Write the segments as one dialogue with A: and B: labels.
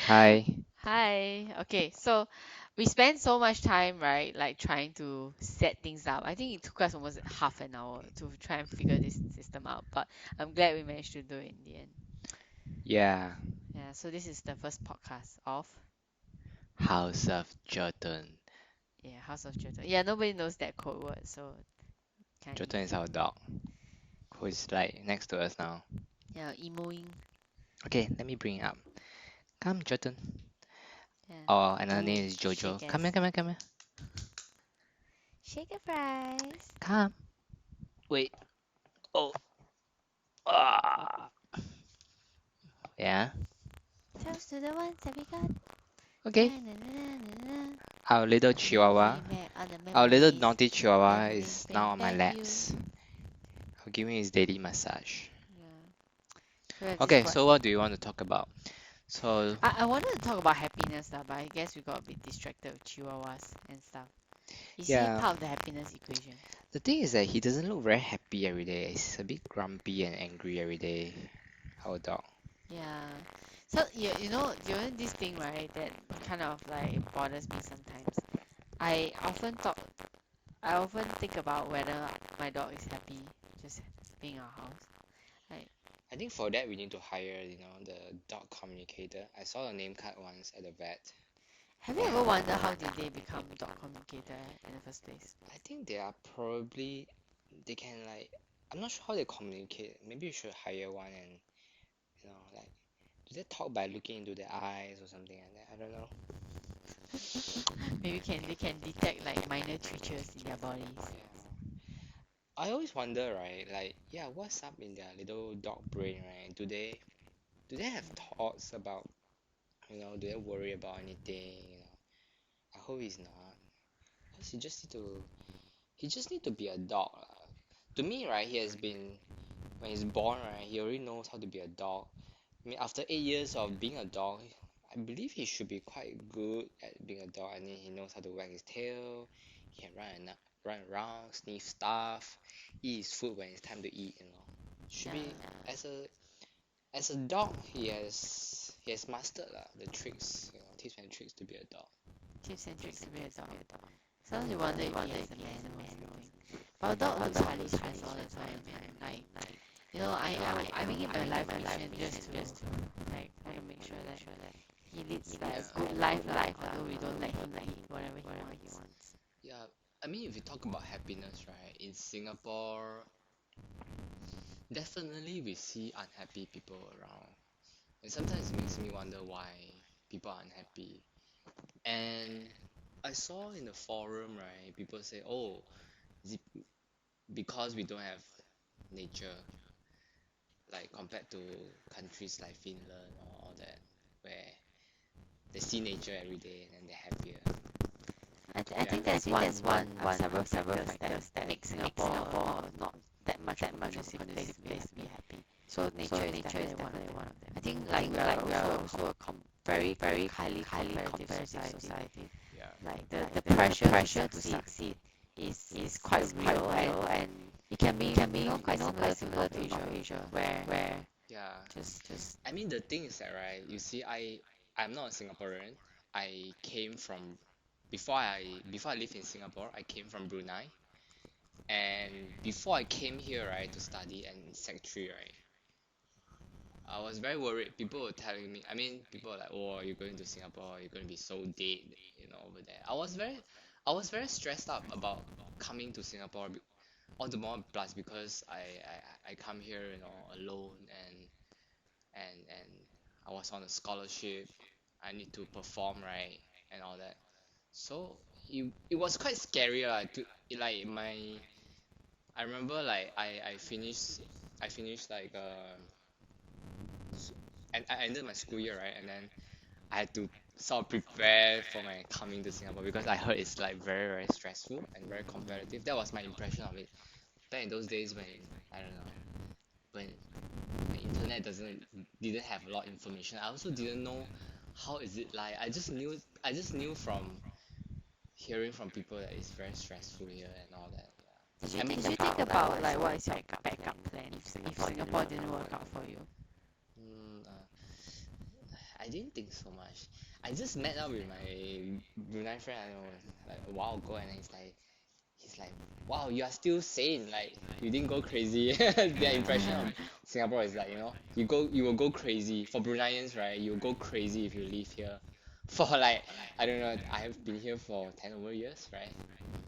A: Hi.
B: Hi. Okay, so we spent so much time, right, like trying to set things up. I think it took us almost half an hour to try and figure this system out, but I'm glad we managed to do it in the end.
A: Yeah,
B: Yeah, so this is the first podcast of
A: House of Jotun.
B: House of Children. Yeah, nobody knows that code word, so kind of
A: Jotun is
B: easy.
A: our dog, who is like next to us now.
B: Yeah, emoing.
A: Okay, let me bring it up. Come, Jotun.
B: Yeah.
A: Oh, another name
B: Ooh,
A: is Jojo. Come here,
B: shakers.
A: come here, come here.
B: Shaker fries.
A: Come. Wait. Oh. Ah. Yeah.
B: Toast to the ones that we got. Na
A: Okay.
B: na na na na na.
A: Our little
B: Looking
A: chihuahua,
B: back on the
A: our little
B: memories
A: naughty
B: that
A: chihuahua
B: bring
A: is
B: bring
A: now on my
B: back you.
A: laps. I'll give him his daily massage.
B: Yeah. So we have just
A: Okay,
B: got.
A: so what do you want to talk about? So,
B: I wanted to talk about happiness lah, but I guess we got a bit distracted with chihuahuas and stuff. Is he
A: yeah,
B: part of the happiness equation?
A: the thing is that he doesn't look very happy every day. He's a bit grumpy and angry every day. Our dog.
B: Yeah. So you know this thing right that kind of like bothers me sometimes. I often thought I often think about whether my dog is happy just being in our house. Like,
A: I think for that we need to hire, the dog communicator. I saw the name card once at the vet.
B: have you ever wondered how did they become dog communicator in the first place?
A: I think they are probably they can like I'm not sure how they communicate. Maybe you should hire one and like do they talk by looking into their eyes or something like that? I don't know.
B: Maybe can they can detect like minor creatures in their bodies.
A: Yeah. I always wonder, right? Like, yeah, what's up in their little dog brain, right? Do they have thoughts about, do they worry about anything? I hope he's not. 'Cause he just need to be a dog lah. To me, right, he has been when he's born, right, he already knows how to be a dog. I mean, after 8 years of being a dog, I believe he should be quite good at being a dog. I mean, he knows how to wag his tail, he can run around, sniff stuff, eat his food when it's time to eat. Should
B: Yeah.
A: be as a dog, he has mastered the tricks, tips and tricks to be a dog.
B: Tips and tricks to be a dog. Sometimes you wonder if he has the man or something. But a dog looks highly stressed all the time, and I make it my life mission just to like make sure that he leads like a good life although we don't let him eat whatever he wants.
A: Yeah, I mean, if you talk about happiness, right, in Singapore, definitely we see unhappy people around. And sometimes it makes me wonder why people are unhappy. And I saw in the forum, right, people say, oh, is it because we don't have nature, like compared to countries like Finland or all that, where they see nature every day and they're happier.
B: I think that's one of several factors that make Singapore not that much of a conducive place to be happy. So nature is definitely one of them. I think like we are also a very highly competitive society.
A: Yeah.
B: Like the pressure to succeed is quite real and it can be quite similar to Asia where
A: Yeah.
B: just
A: I mean, the thing is that, right, you see, I'm not a Singaporean. I came from before I lived in Singapore, I came from Brunei. And before I came here, right, to study and sec 3, right, I was very worried. People were telling me, I mean, people were like, "Oh, you're going to Singapore, you're going to be so dead, over there." I was very stressed up about coming to Singapore, all the more plus because I come here, alone and I was on a scholarship. I need to perform, right, and all that. So it was quite scary, like I remember like I finished like and I ended my school year, right, and then I had to sort of prepare for my coming to Singapore because I heard it's like very very stressful and very competitive. That was my impression of it back in those days when I don't know when the internet didn't have a lot of information. I also didn't know how is it like. I just knew from hearing from people that it's very stressful here and all that. Yeah. I mean,
B: did you think about like what is your backup plan if Singapore didn't work out for you?
A: mm, uh, I didn't think so much. I just met up with my Brunei friend, I don't know, like a while ago, and he's like, wow, you are still sane, like you didn't go crazy. Their impression of
B: Mm.
A: Singapore is like, you will go crazy. For Bruneians, right, you will go crazy if you live here. For like, I don't know, I have been here for 10 over years, right?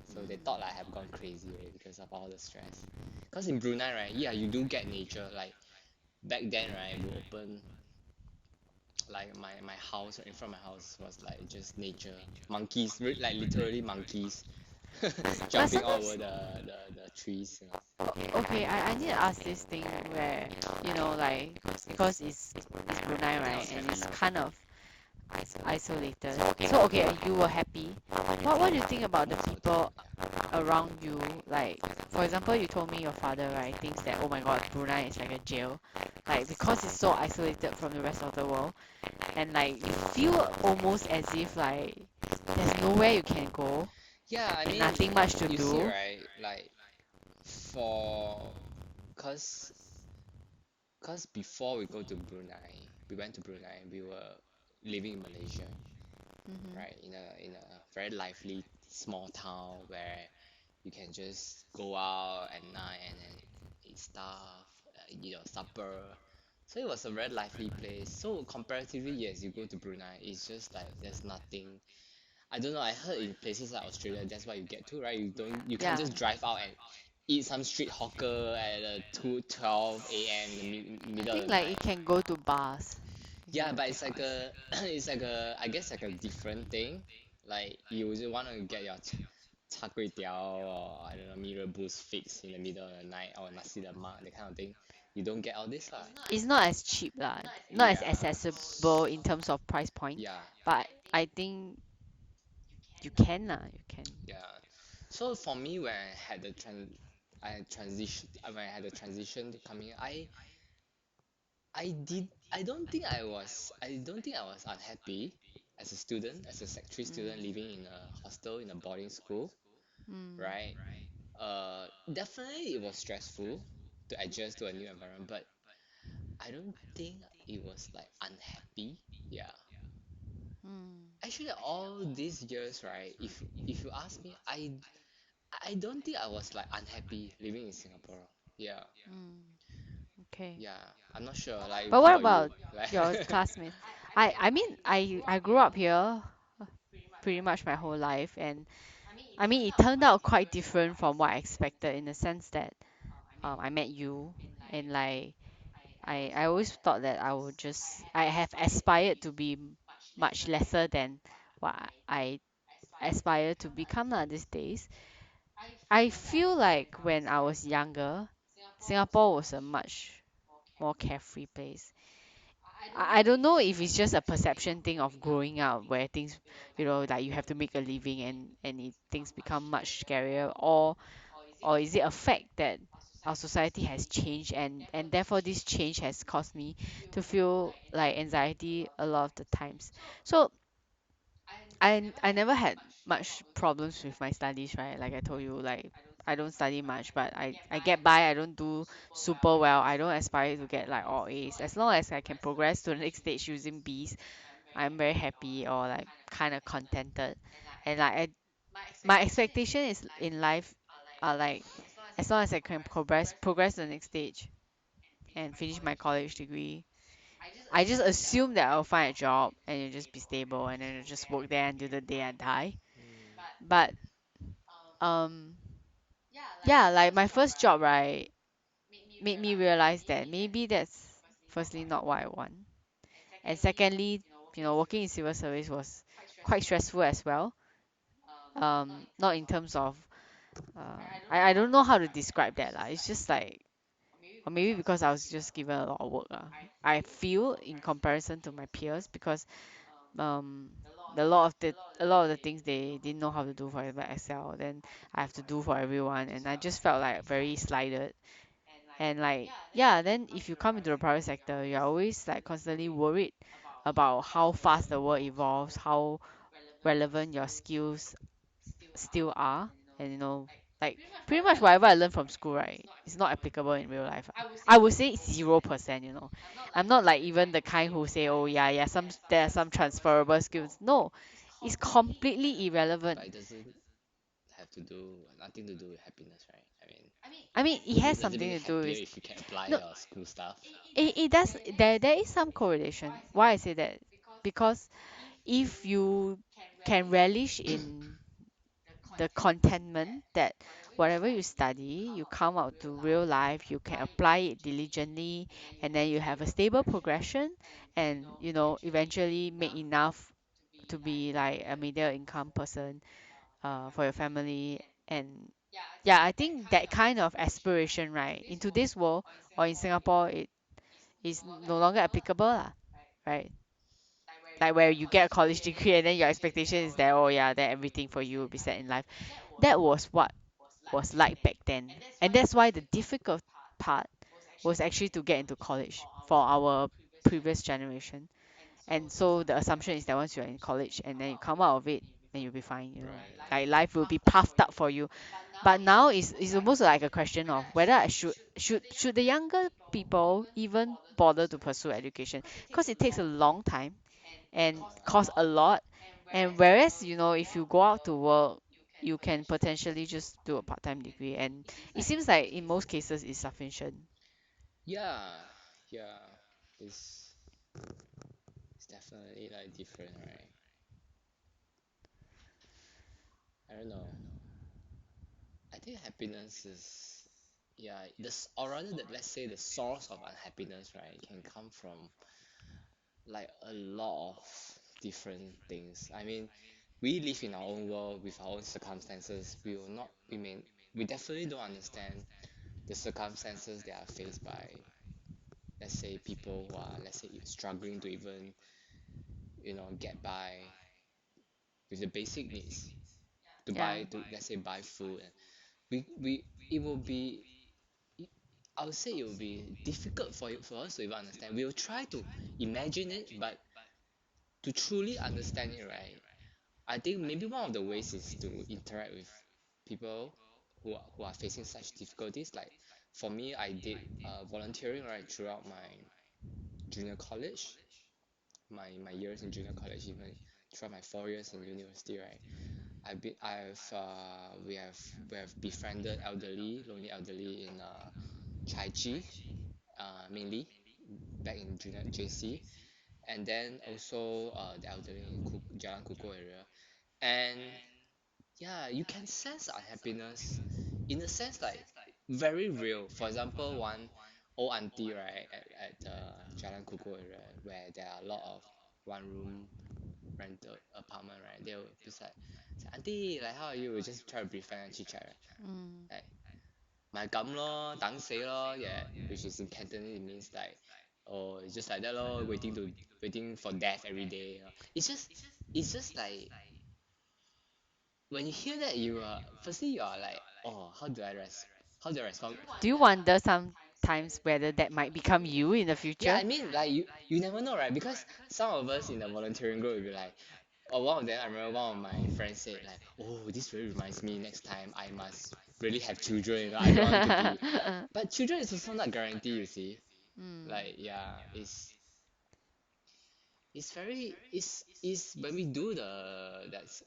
A: So they thought I have gone crazy already because of all the stress. Because in Brunei, right, yeah, you do get nature. Like back then, right, we open like my house in front of my house was like just nature, monkeys, like literally monkeys
B: But
A: jumping all over
B: sometimes,
A: the trees,
B: okay, I need to ask this thing where, like, because it's Brunei,
A: I think I
B: right,
A: was
B: and
A: happy.
B: it's kind of isolated. So okay, you were happy. What do you think about the people around you? Like, for example, you told me your father, right, thinks that, oh my God, Brunei is like a jail, like because it's so isolated from the rest of the world, and like you feel almost as if like there's nowhere you can go
A: Yeah, I
B: and
A: mean,
B: nothing much to
A: you see,
B: do.
A: right? Like for cause cause before we go to Brunei, we went to Brunei. We were living in Malaysia,
B: Mm-hmm.
A: right? In a very lively small town where you can just go out at night and then eat stuff, supper. So it was a very lively place. So comparatively, yes, you go to Brunei, it's just like there's nothing. I don't know. I heard in places like Australia, that's what you get to, right? You can't
B: Yeah,
A: just drive out and eat some street hawker at 2:12 a.m. in the
B: I
A: middle of
B: think
A: the
B: like
A: night.
B: you can go to bars. You can
A: Yeah,
B: go
A: but
B: to
A: it's like
B: bars.
A: a it's like a I guess like a different thing. Like you just want to get your char kway teow or I don't know mee rebus fix in the middle of the night or nasi lemak that kind of thing. You don't get all this lah.
B: It's not as cheap lah, not as
A: Yeah.
B: accessible in terms of price point,
A: Yeah.
B: but I think you can lah, you can.
A: Yeah. So for me, when I had the transition, when I had the transition to coming, I don't think I was unhappy as a student, as a Sec 3 student
B: Mm.
A: living in a hostel in a boarding school,
B: Mm.
A: right? Definitely it was stressful to adjust to a new environment, but I don't think it was like unhappy. Yeah.
B: Mm.
A: Actually, all these years, right? If you ask me, I don't think I was like unhappy living in Singapore. Yeah.
B: Mm. Okay.
A: Yeah. I'm not sure. Like,
B: But
A: how
B: what
A: about you?
B: about
A: Like,
B: your classmates? I mean I grew up here pretty much my whole life, and I mean it turned out quite different from what I expected, in the sense that I met you, and like I always thought that I have aspired to be much lesser than what I aspire to become lah these days. I feel like when I was younger, Singapore was a much more carefree place. I don't know if it's just a perception thing of growing up where things, like you have to make a living, and things become much scarier, or is it a fact that our society has changed, and therefore this change has caused me to feel like anxiety a lot of the times. So I never had much problems with my studies, right? Like I told you, like I don't study much, but I get by. I don't do super well. I don't aspire to get like all A's. As long as I can progress to the next stage using B's, I'm very happy, or like kind of contented. And like my expectation is in life are like, as long as I can progress to the next stage and finish my college degree, I just assume that I'll find a job and it'll just be stable, and then I'll just work there until the day I die. But um yeah, like my first job, right, made me realize that maybe that's firstly not what I want. And secondly, working in civil service was quite stressful as well. Not in terms of I don't know how to describe that lah. It's just like, or maybe because I was just given a lot of work lah. I feel in comparison to my peers, because um a lot of the things they didn't know how to do, for example Excel, then I have to do for everyone, and I just felt like very slighted. And like, yeah, then if you come into the private sector, you're always like constantly worried about how fast the world evolves, how relevant your skills still are, and Like pretty much whatever I learned from school, right, is not applicable in real life. I would say 0%, you know. I'm not like even the kind who say, oh yeah, yeah, there are some transferable skills. No, it's completely irrelevant.
A: But it doesn't have to do nothing to do with happiness, right? I mean,
B: I mean, it has
A: does it make
B: something
A: you
B: to do
A: happier
B: with
A: if you can apply
B: no.
A: your school stuff?
B: It does. There is some correlation. Why I say that? Because if you can relish in the contentment that whatever you study, you come out to real life, you can apply it diligently, and then you have a stable progression, and you know eventually make enough to be like a middle income person for your family. And yeah, I think that kind of aspiration, right, in today's world or in Singapore, it is no longer applicable lah, right? Like where you get a college degree and then your expectation is that, oh yeah, then everything for you will be set in life. That was what was like back then. And that's why the difficult part was actually to get into college for our previous generation. And so the assumption is that once you're in college and then you come out of it, then you'll be fine, you know.
A: Right.
B: Like life will be puffed up for you. But now it's almost like a question of whether I should the younger people even bother to pursue education, because it takes a long time and costs a lot. And whereas, you know, if you go out to work, you can potentially just do a part-time degree, and it seems like in most cases it's sufficient.
A: Yeah, yeah. It's it's definitely like different, right? I don't know. I think happiness is, yeah, this, or rather that, let's say the source of unhappiness, right, can come from like a lot of different things. I mean, we live in our own world with our own circumstances. We will not, we definitely don't understand the circumstances that are faced by, let's say, people who are, let's say, struggling to even, get by with the basic needs, to
B: Yeah.
A: buy, to, let's say, buy food. And we it will be, I would say it will be difficult for us to even understand. We'll try to imagine it, but to truly understand it, right, I think maybe one of the ways is to interact with people who are facing such difficulties. Like for me, I did volunteering right throughout my junior college, my years in junior college, even throughout my 4 years in university, right. We have befriended elderly, lonely elderly in Chai Chi, mainly back in junior JC, and then also the elderly in Jalan Kukoh area. And yeah, you can sense unhappiness in a sense like very real. For example, one old auntie, right, at the Jalan Kukoh area, where there are a lot of one room rental apartment, right, they'll just like say, auntie, like how are you? We just try to befriend and chit chat,
B: Mm.
A: right? Like 咪咁咯，等死咯, yeah, which is in Cantonese it means like, oh, it's just like that lor, waiting for death every day. It's just like when you hear that, you are firstly you are like, oh, how do I respond?
B: Do you wonder sometimes whether that might become you in the
A: Yeah,
B: future?
A: I mean, like you never know, right? Because some of us in the volunteering group will be like, or one of them, I remember one of my friends said like, oh, this really reminds me, next time I must really have children, I don't want to be, but children is also not guarantee, you see.
B: Mm.
A: Like, yeah, it's very it's when we do that's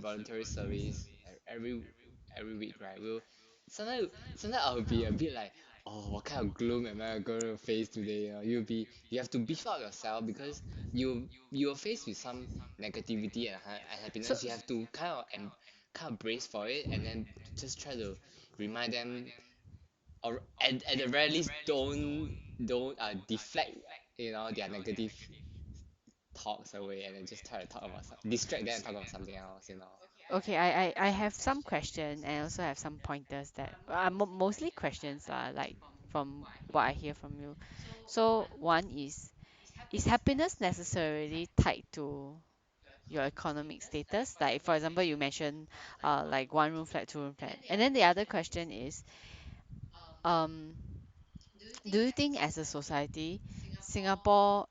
A: voluntary service every week, right, we'll sometimes I'll be a bit like, oh, what kind of gloom am I gonna face today, you have to beef up yourself because you're faced with some negativity and
B: So
A: unhappiness. You have to kind of brace for it, and then just try to remind them, or at the very least, don't deflect their negative talks away, and then just try to talk about distract them and talk about something else.
B: okay, I have some question and also have some pointers that are mostly questions lah, like from what I hear from you. So one is happiness necessarily tied to your economic status? Like for example, you mentioned like one room flat, two room flat, and then the other question is, um, do you think as a society, Singapore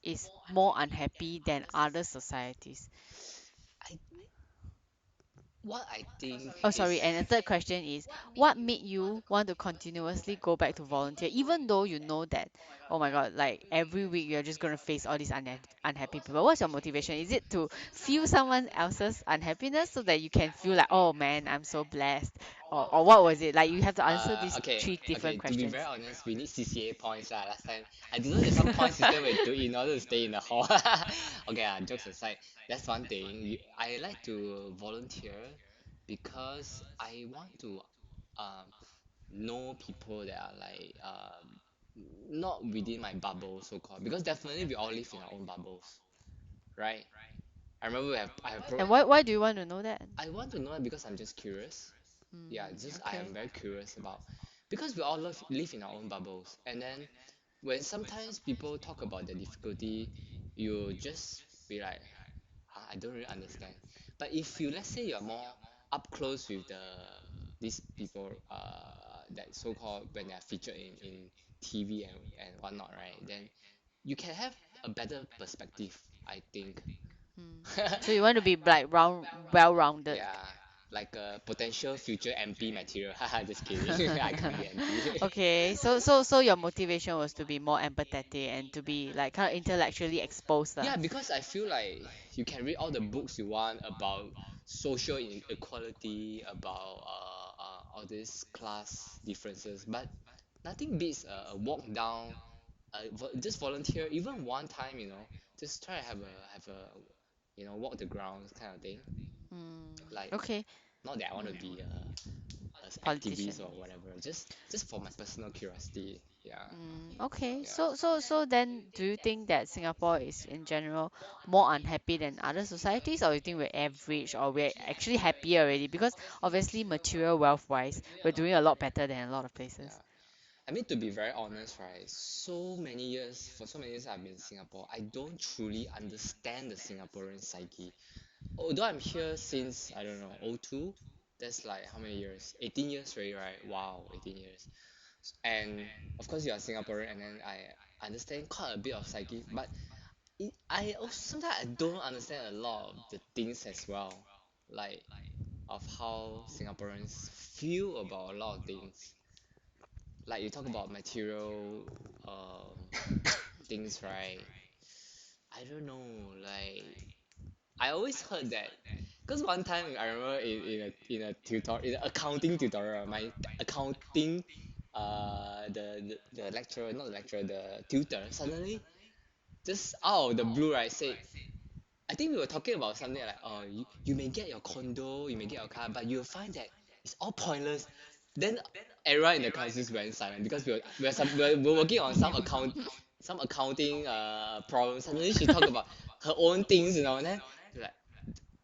B: is more unhappy than other societies?
A: I what I think
B: Oh,
A: is
B: sorry. And the third question is, what made you want to continuously go back to volunteer, even though you know that, oh my God, like every week you're just going to face all these unhappy people? What's your motivation? Is it to feel someone else's unhappiness so that you can feel like, oh man, I'm so blessed? Or what was it? Like you have to answer these
A: okay,
B: three
A: okay.
B: different
A: To be very
B: questions.
A: honest, we need CCA points lah. Last time, I don't know there's some point system we do in order to stay in the hall. Okay, jokes aside, that's one thing. I like to volunteer because I want to um know people that are like not within my bubble, so called. Because definitely we all live in our own bubbles, right? I remember
B: And why do you want to know that?
A: I want to know it because I'm just curious. Yeah, it's just I
B: Okay.
A: am very curious about because we all live in our own bubbles, and then when sometimes people talk about the difficulty, you just be like, huh, I don't really understand. But if you let's say you're more up close with these people that so called when they are featured in TV and whatnot, right? Then you can have a better perspective, I think.
B: Mm. So you want to be like well-rounded.
A: Yeah, like a potential future MP material. Haha, just kidding. I can't be MP.
B: Okay, so your motivation was to be more empathetic and to be like kind of intellectually exposed lah.
A: Yeah, because I feel like you can read all the books you want about social inequality, about all these class differences, but nothing beats a walk down, just volunteer even one time, just try to have a walk the grounds kind of thing. Like
B: Okay,
A: not that I want to be a
B: politician.
A: activist or whatever, just for my personal curiosity. Yeah,
B: Okay,
A: yeah.
B: so then do you think that Singapore is in general more unhappy than other societies, or you think we're average, or we're actually happier already? Because obviously material wealth wise, we're doing a lot better than a lot of
A: Yeah.
B: places.
A: I mean, to be very honest, right? For so many years I've been in Singapore, I don't truly understand the Singaporean psyche. Although I'm here since, I don't know, '02, that's like how many years? 18 years already, right? Wow, 18 years. And of course, you are Singaporean, and then I understand quite a bit of psyche, but I also sometimes I don't understand a lot of the things as well, like of how Singaporeans feel about a lot of things. Like you talk about material things, right? I don't know, like I always heard that because one time I remember in an accounting tutorial, my accounting the lecturer, not the lecturer, the tutor suddenly just out of the blue, right, said, I think we were talking about something like, oh, you may get your condo, you may get your car, but you'll find that it's all pointless. Then everyone in the class just went silent because we were working on some accounting problems. Suddenly she talked about her own things, and then like,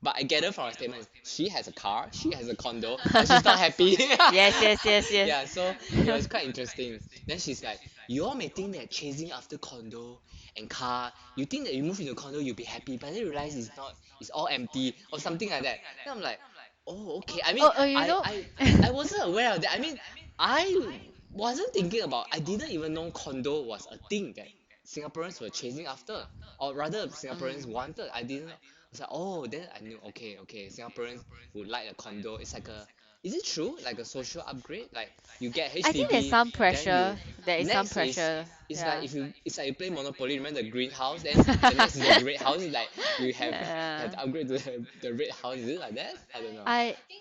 A: but I gather from her statement, she has a car, she has a condo, but she's not happy.
B: Yes, yes, yes, yes.
A: Yeah, so it was quite interesting. Then she's like, you all may think that chasing after condo and car, you think that you move into condo you'll be happy, but then you realize it's not, it's all empty or something like that. Then I'm like, oh, okay. I mean,
B: Oh, you
A: I
B: know.
A: I I wasn't aware of that. I mean, I wasn't thinking about. I didn't even know condo was a thing that Singaporeans were chasing after, or rather Singaporeans wanted. I didn't know. I was like, oh, then I knew. Okay, okay. Singaporeans would like a condo. It's like a. Is it true? Like a social upgrade? Like you get
B: I think there's
A: HDB,
B: some
A: then you
B: pressure. There is some
A: next is
B: pressure.
A: it's like
B: Yeah.
A: if you it's like you play Monopoly. Remember the green house? Then the next is the red house. It's like you have
B: Yeah.
A: to upgrade to the red house. Is it like that? I don't know.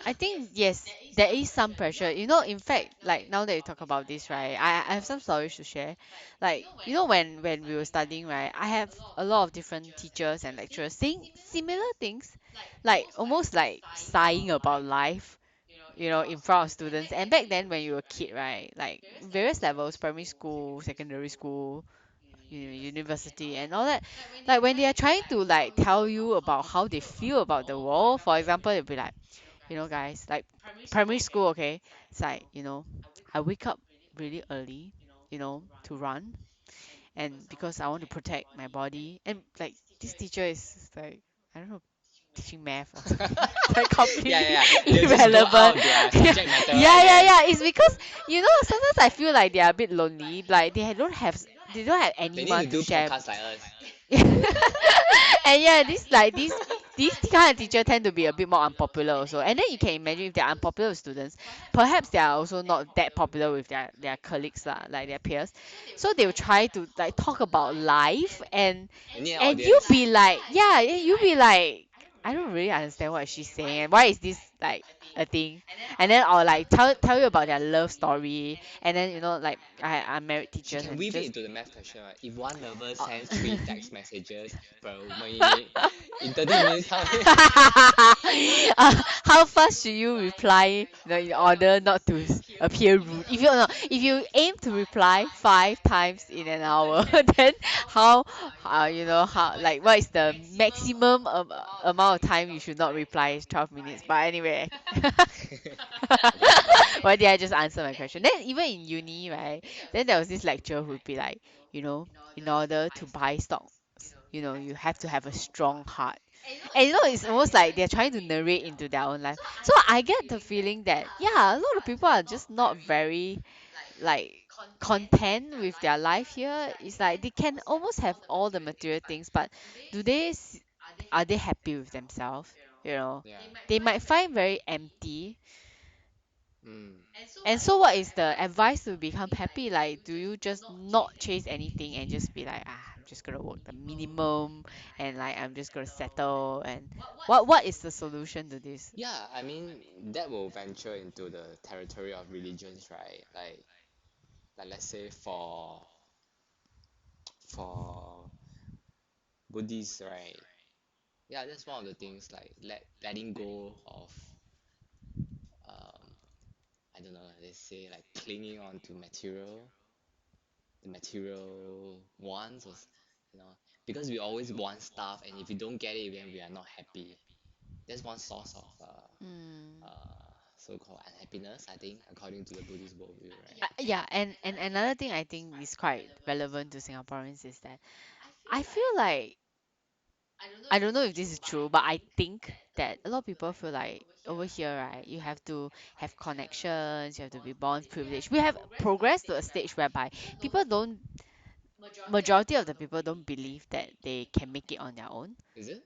B: I think yes, there is some pressure. You know, in fact, like now that you talk about this, right? I have some stories to share. Like, you know, when we were studying, right? I have a lot of different teachers and lecturers saying similar things, like almost like sighing about life, you know, in front of students. And back then when you were a kid, right? Like various levels, primary school, secondary school, university and all that, like when they are trying to like tell you about how they feel about the world, for example, they'll be like, you know, guys, like primary school, okay, it's like, you know, I wake up really early, you know, to run, and because I want to protect my body. And like this teacher is like, I don't know, teaching math or something. Like
A: Yeah,
B: completely
A: yeah, yeah. They'll just go
B: irrelevant.
A: out of their
B: Yeah,
A: subject matter
B: yeah,
A: and
B: yeah,
A: then
B: yeah. It's because, you know, sometimes I feel like they are a bit lonely, like they don't have
A: they need
B: anyone
A: to
B: to
A: do
B: share.
A: podcasts like us.
B: And yeah, this like this. these kind of teacher tend to be a bit more unpopular also. And then you can imagine if they're unpopular with students, perhaps they are also not that popular with their colleagues lah, like their peers. So they will try to like talk about life,
A: Any
B: and you
A: audience?
B: be like, yeah, you be like, I don't really understand what she's saying and why is this like a thing. And then or like tell you about their love story, and then like I'm married
A: She
B: teachers
A: can
B: and
A: weave it
B: just
A: into the math question, right? If one lover
B: uh,
A: sends three text messages per minute, in 30 minutes, how many?
B: how fast should you reply, in order not to appear rude? If you aim to reply 5 times in an hour, then how like what is the maximum amount of time you should not reply is 12 minutes. But anyway,
A: Okay,
B: why did I just answer my question? Then even in uni, right? Then there was this lecturer who'd be like, you know, in order to buy stocks, you have to have a strong heart. And it's almost like they're trying to narrate into their own life. So I get the feeling that, yeah, a lot of people are just not very like content with their life here. It's like they can almost have all the material things, but do they are they happy with themselves? You know,
A: yeah.
B: they might find very empty.
A: Mm.
B: And so what is the advice to become happy? Like, do you just not chase anything and just be like, I'm just gonna work the minimum, and like I'm just gonna settle, and what is the solution to this?
A: Yeah, I mean that will venture into the territory of religions, right? Like let's say for Buddhists, right? Yeah, that's one of the things like letting go of um I don't know, let's say like clinging on to the material wants you know, because we always want stuff, and if we don't get it, then we are not happy. That's one source of
B: Hmm.
A: so-called unhappiness, I think, according to the Buddhist worldview, right?
B: Yeah, and another thing I think is quite relevant to Singaporeans is that I feel like, I don't know if this is true, but I think that a lot of people feel like over here, right, you have to have connections, you have to be born privileged. We have progressed to a stage whereby people don't, majority of the people don't believe that they can make it on their own.
A: Is it?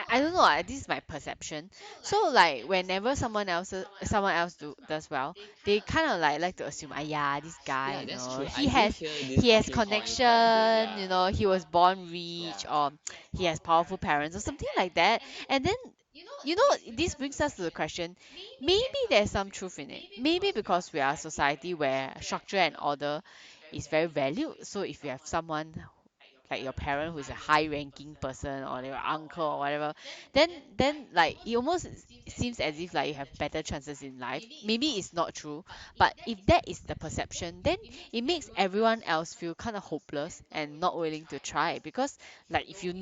B: I don't know. This is my perception. So like whenever someone else does well, they kind of like to assume, ah yeah, this guy,
A: Yeah, that's true. I
B: he
A: do
B: has
A: hear this
B: he has
A: talking point quite a bit.
B: connection,
A: Yeah,
B: he was born
A: yeah.
B: rich, or he has powerful parents or something like that. And then this brings us to the question, maybe there's some truth in it. Maybe because we are a society where structure and order is very valued. So if you have someone like your parent who is a high ranking person, or your uncle or whatever, then like it almost seems as if like you have better chances in life. Maybe it's not true, but if that is the perception, then it makes everyone else feel kind of hopeless and not willing to try. Because like if you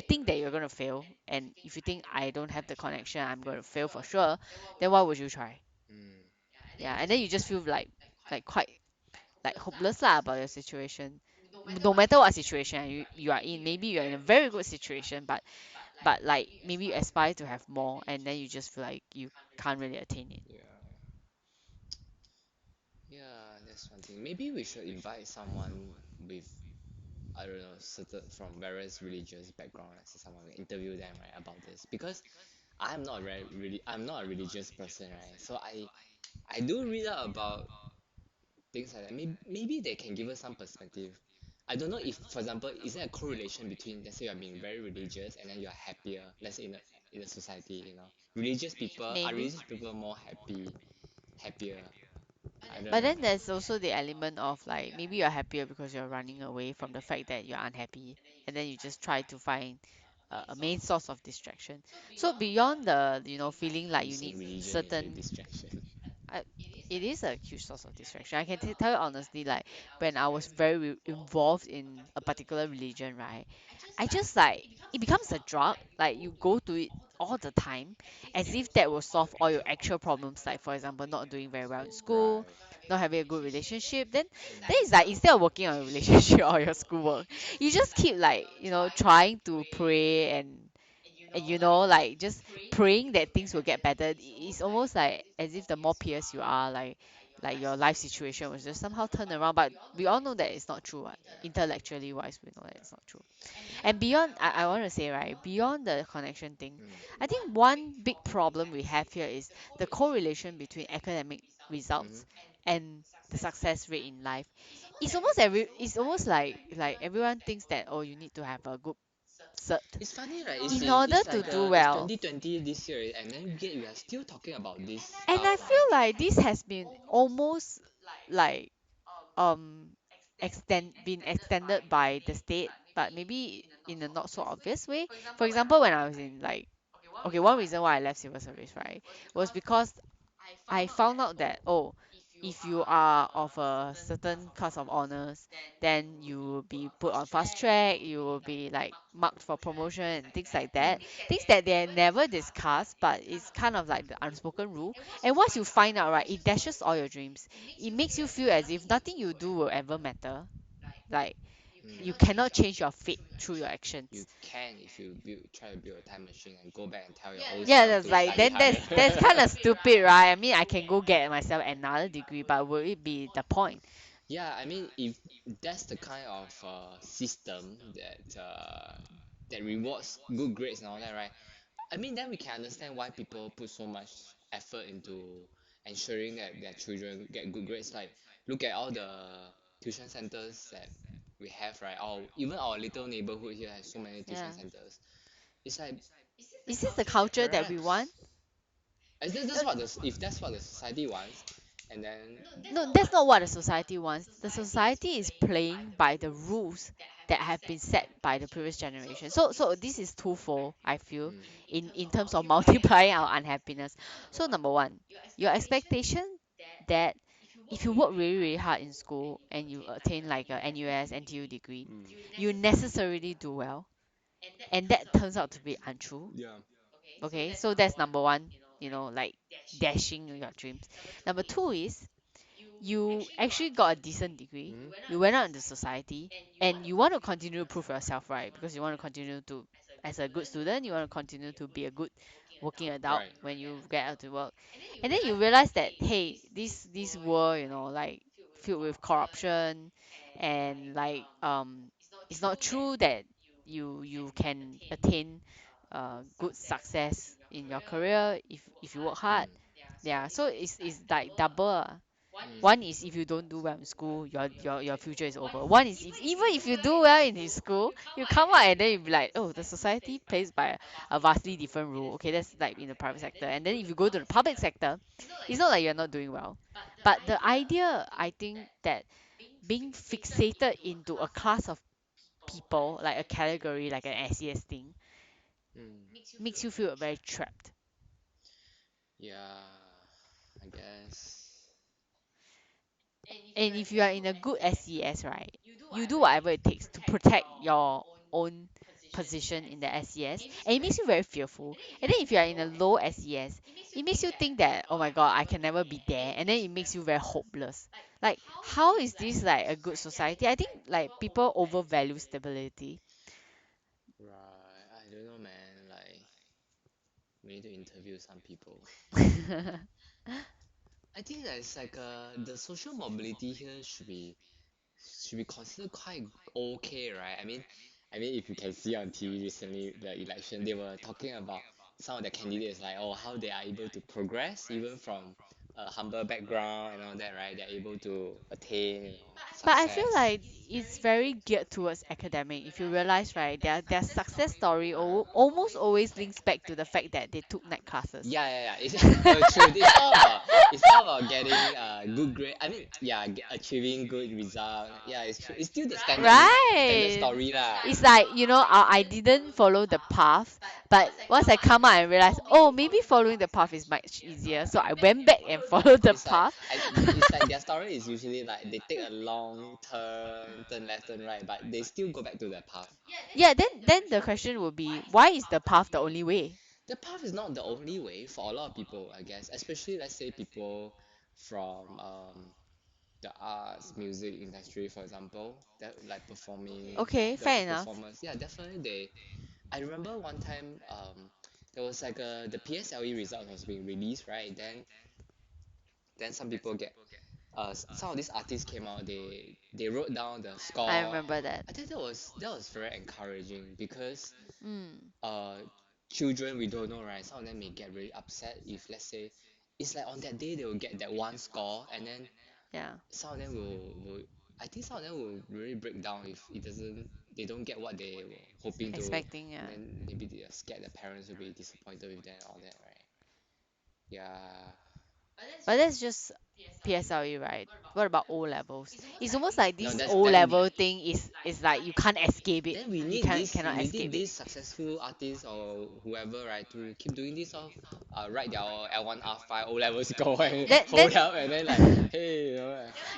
B: think that you're going to fail, and if you think I don't have the connection, I'm going to fail for sure, then why would you try?
A: Mm,
B: Yeah, and then you just feel like quite like hopeless lah about your situation. No matter what situation you are in, maybe you're in a very good situation, but like maybe you aspire to have more, and then you just feel like you can't really attain it.
A: yeah, yeah. That's one thing. Maybe we should invite someone with I don't know, certain from various religious background, and someone interview them right about this because I'm not a religious person, right? So I do read up about things like that. Maybe they can give us some perspective. I don't know if, for example, is there a correlation between, let's say you're being very religious and then you're happier, let's say in a society, you know,
B: Maybe.
A: religious people more happier? I don't
B: But
A: know.
B: then there's also the element of like maybe you're happier because you're running away from the fact that you're unhappy, and then you just try to find a main source of distraction. So beyond the feeling like
A: You
B: you
A: saying
B: need
A: religion is a
B: certain,
A: distraction?
B: I, it is a huge source of distraction. I can tell you honestly, like when I was very involved in a particular religion, right? I just like it becomes a drug. Like you go to it all the time, as if that will solve all your actual problems. Like for example, not doing very well in school,
A: Right.
B: not having a good relationship. Then
A: Mm.
B: it's like instead of working on your relationship or your schoolwork, you just keep like trying to pray, and like just praying that things will get better. It's almost like as if the more pious you are, like like your life situation was just somehow turned around. But we all know that it's not true. Right? Intellectually wise, we know that it's not true. And beyond, I want to say, right, beyond the connection thing,
A: Mm.
B: I think one big problem we have here is the correlation between academic
A: Mm-hmm.
B: results and the success rate in life. It's almost like everyone thinks that, oh, you need to have a good cert
A: It's funny, right? It's
B: in
A: in,
B: order
A: it's
B: to
A: like
B: do
A: it's
B: well.
A: 2020 this year, and then yet we are still talking about this
B: And
A: stuff,
B: I feel
A: right?
B: like this has been almost like um been extended by the state, but maybe in a not so obvious way. For example, when I was in like, okay, one reason why I left civil service, right, was because I found out that, oh, if you are of a certain class of honors, then you will be put on fast track, you will be like marked for promotion and things like that. Things that they never discuss, but it's kind of like the unspoken rule. And once you find out, right, it dashes all your dreams. It makes you feel as if nothing you do will ever matter. Like you
A: Mm.
B: cannot change your fate through your
A: You
B: actions.
A: can if you try to build a time machine and go back and tell your old
B: Yeah,
A: self
B: that's
A: to
B: like
A: study
B: then
A: harder.
B: that's kind of stupid, right? I mean, I can go get myself another degree, but will it be the point?
A: Yeah, I mean, if that's the kind of system that rewards good grades and all that, right? I mean, then we can understand why people put so much effort into ensuring that their children get good grades. Like, look at all the tuition centers that we have, right? Even our little neighborhood here has so many tuition
B: Yeah.
A: centers. It's like
B: Is this the culture that we want?
A: perhaps is this,
B: No,
A: that's what the if that's what the society wants, and then
B: no, that's not what the society wants. The society is playing by the rules that have been set by the previous generation. So this is twofold, I feel,
A: mm,
B: in terms of multiplying our unhappiness. So number one, your expectation that if you work really, really hard in school and you attain like a NUS, NTU degree,
A: mm,
B: you necessarily do well. And that turns out to be untrue.
A: yeah,
B: Okay, so that's number one, like dashing your dreams. Number two is you actually got a decent degree,
A: mm,
B: you went out into society, and you want to continue to prove yourself, right? Because you want to continue to, as a good student, you want to continue to be a good working adult
A: right,
B: when you get out to work. And then you realize that, hey, this world, like filled with corruption, and like it's not true that you can attain good success in your career if you work hard.
A: mm,
B: Yeah, so it's like double. One
A: mm,
B: is if you don't do well in school, your future is over. One is if even if you do well in his school, you come out and then you be like, oh, the society plays by a vastly different rule. Okay, that's like in the private sector. And then if you go to the public sector, it's not like you're not doing well. But the idea, I think, that being fixated into a class of people, like a category, like an SES thing,
A: mm.
B: makes you feel very trapped.
A: Yeah, I guess.
B: And if you are in a good SES, right, you do whatever it takes to protect your own position in the SES, and it makes you very fearful. And then if you are in a low SES, it makes you think that, oh my god, I can never be there, and then it makes you very hopeless. Like, how is this like a good society? I think like people overvalue stability.
A: Right, I don't know, man. Like, we need to interview some people. I think that it's like the social mobility here should be considered quite okay, right? I mean, if you can see on TV recently, the election, they were talking about some of the candidates, like, oh, how they are able to progress even from a humble background and all that, right? They're able to attain,
B: But I feel
A: success.
B: like it's very geared towards academic. If you realize, right, their success story almost always links back to the fact that they took night classes.
A: Yeah, yeah, yeah. It's true. It's all about getting good grade. I mean, yeah, achieving good result. Yeah, it's true. It's still the standard
B: Right.
A: story lah.
B: It's like, I didn't follow the path, but once I come out and realize, oh, maybe following the path is much easier. So I went back and followed the
A: It's like
B: path.
A: it's like their story is usually like they take a long turn left, turn right, but they still go back to the path.
B: Yeah, then the question would be, why is the path the only way?
A: The path is not the only way for a lot of people, I guess. Especially let's say people from the arts, music industry, for example, that like performing,
B: Okay,
A: the
B: fair enough.
A: performers. Yeah, definitely they. I remember one time, there was the PSLE result was being released, right? Then some people get some of these artists came out, they wrote down the
B: I
A: score.
B: remember that.
A: I think that was very encouraging because
B: Mm,
A: uh children, we don't know, right? Some of them may get really upset if, let's say, it's like on that day they will get that one score, and then
B: yeah,
A: some of them will I think some of them will really break down if it doesn't they don't get what they were hoping to,
B: expecting, yeah.
A: and then maybe they are scared the parents will be disappointed with them and all that, right? Yeah.
B: But that's just PSLE, right? What about O levels? It's almost like
A: No,
B: this
A: that's
B: O
A: then
B: level thing is like you can't escape it.
A: then we
B: You
A: need
B: can't
A: this
B: cannot
A: we need
B: escape it.
A: these successful artists or whoever, right, to keep doing this off, write their L1 R5 O level score and
B: Then
A: hold
B: then
A: up and then like, hey,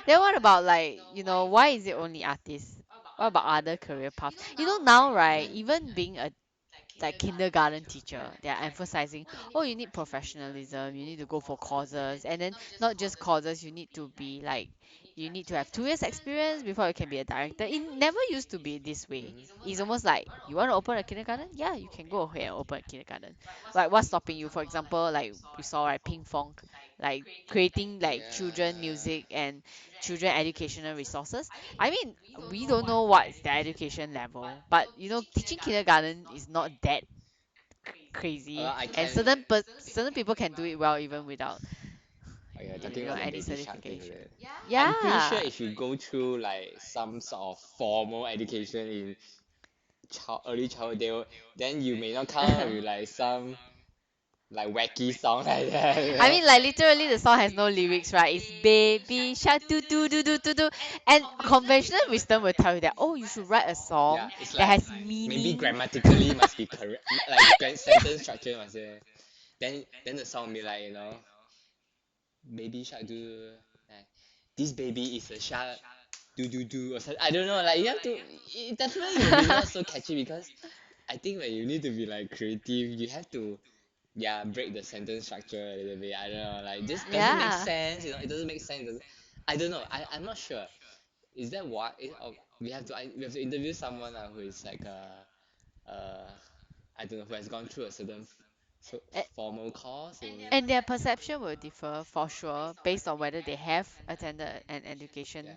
B: then what about, like, why is it only artists? What about other career paths? Now, right, even being a like kindergarten teacher, they are emphasizing, oh, you need professionalism, you need to go for courses, and then not just courses, you need to be like, you need to have 2 years experience before you can be a director. It never used to be this way.
A: mhm.
B: It's almost like, you want to open a kindergarten, yeah, you can go ahead and open a kindergarten. Like, what's stopping you? For example, like we saw, right, ping pong, like creating like children
A: Yeah.
B: music and children educational resources. I mean, we don't know what's the education level, but teaching kindergarten is not that crazy,
A: I
B: and
A: can.
B: certain people can do it well even without
A: Oh yeah, talking about the
B: any
A: baby shark thing, is
B: certification.
A: it? I'm pretty sure
B: Yeah.
A: if you go through like some sort of formal education in early childhood, then you may not come up with like some like wacky song like that,
B: I mean, like, literally the song has no lyrics, right? It's baby shark do do do do do do, and conventional wisdom will tell you that, oh, you should write a
A: Yeah,
B: song
A: it's
B: that
A: like
B: has
A: maybe
B: meaning.
A: grammatically must be correct, like sentence structure must be. Then the song be like, baby shark do, like, this baby is a shark, do or something. I don't know. Like you have to. It definitely will be not so catchy because I think when you need to be like creative, you have to, yeah, break the sentence structure a little bit. I don't know. Like this doesn't make
B: Yeah.
A: sense. It doesn't make sense. I don't know. I'm not sure. Is that what? We have to interview someone who is like I don't know, who has gone through a certain formal course.
B: And their perception will differ for sure based on whether they have attended an
A: Yeah.
B: education,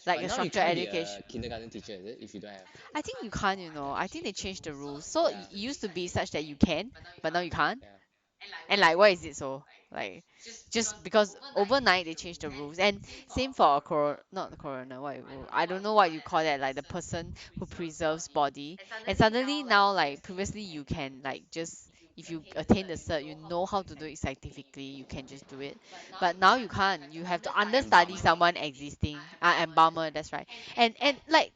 B: like
A: But
B: a
A: now you
B: structured
A: can't be
B: education.
A: a kindergarten teacher, is it? If you don't have.
B: I think you can't, I think they changed the rules. So
A: Yeah.
B: it used to be such that you can, but now you can't.
A: Yeah.
B: And like, why is it so? Like, just because overnight they changed the rules. And same for a not the coroner, I don't know what you call that, like the person who preserves body. And suddenly now, like previously you can like just, if you attain the cert, you know how to do it scientifically, you can just do it. But now you can't. You have to understudy
A: Embalmer.
B: someone existing. Embalmer, that's right. And like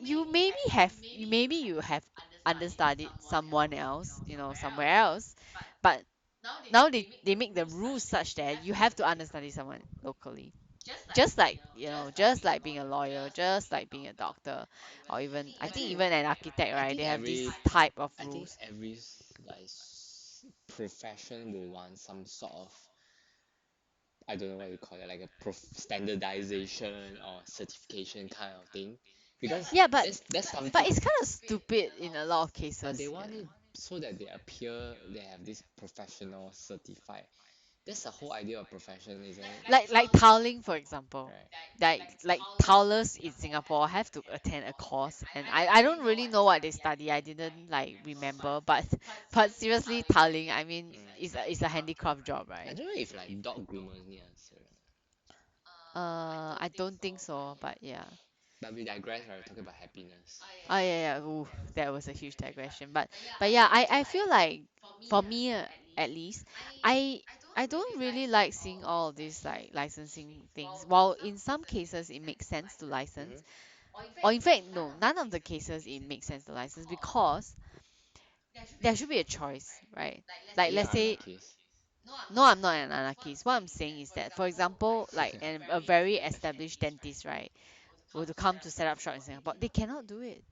B: you maybe you have understudied someone else, somewhere else, but now they make the rules such that you have to understudy someone locally. Just like being a lawyer, just like being a doctor, or even I
A: I
B: think
A: think
B: even an architect,
A: I
B: right? They
A: think
B: have this
A: every
B: type of
A: I think
B: rules.
A: every profession will want some sort of, I don't know what you call it, like a standardization or certification kind of thing, because
B: Yeah, but
A: that's something.
B: but it's kind of stupid in a lot of
A: But they
B: cases.
A: want it so that they appear, they have this professional certified. That's the whole idea of profession, isn't it?
B: Like tiling, for example.
A: Right.
B: Like tilers in Singapore have to attend a course, and I don't really know what they study. I didn't like remember, but but seriously, tiling, I mean, it's a handicraft job,
A: I
B: right?
A: don't know if like dog groomers need a certain.
B: I don't think so, but yeah.
A: But we digress, right? We're talking about happiness.
B: Oh yeah, yeah. Ooh, that was a huge digression. But yeah, I feel like for me, at least, I I don't really like seeing all of these like licensing things. While in some cases it makes sense to license,
A: Mm-hmm.
B: or in fact no, none of the cases it makes sense to license, because there should be a choice, right?
A: Are
B: Like,
A: you an
B: let's say,
A: anarchist?
B: no, I'm not an anarchist. What I'm saying is that, for example, like a very established dentist, right, were to come to set up shop in Singapore, they cannot do it.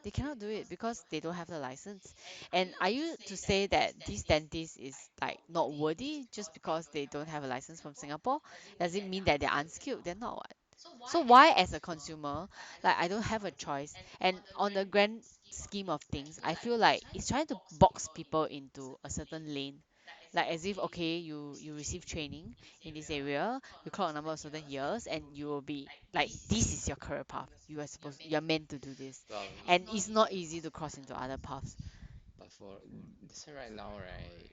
B: They cannot do it because they don't have the license. And are you to say that this dentist is like not worthy just because they don't have a license from Singapore? Does it mean that they're unskilled? They're not what? So why, as a consumer, like, I don't have a choice? And on the grand scheme of things, I feel like it's trying to box people into a certain lane, like as if okay, you receive training in this area, you clock a number of certain years, and you will be like this is your career path. You're meant to do this,
A: Well,
B: and it's not easy to cross into other paths.
A: but for this one right now, right,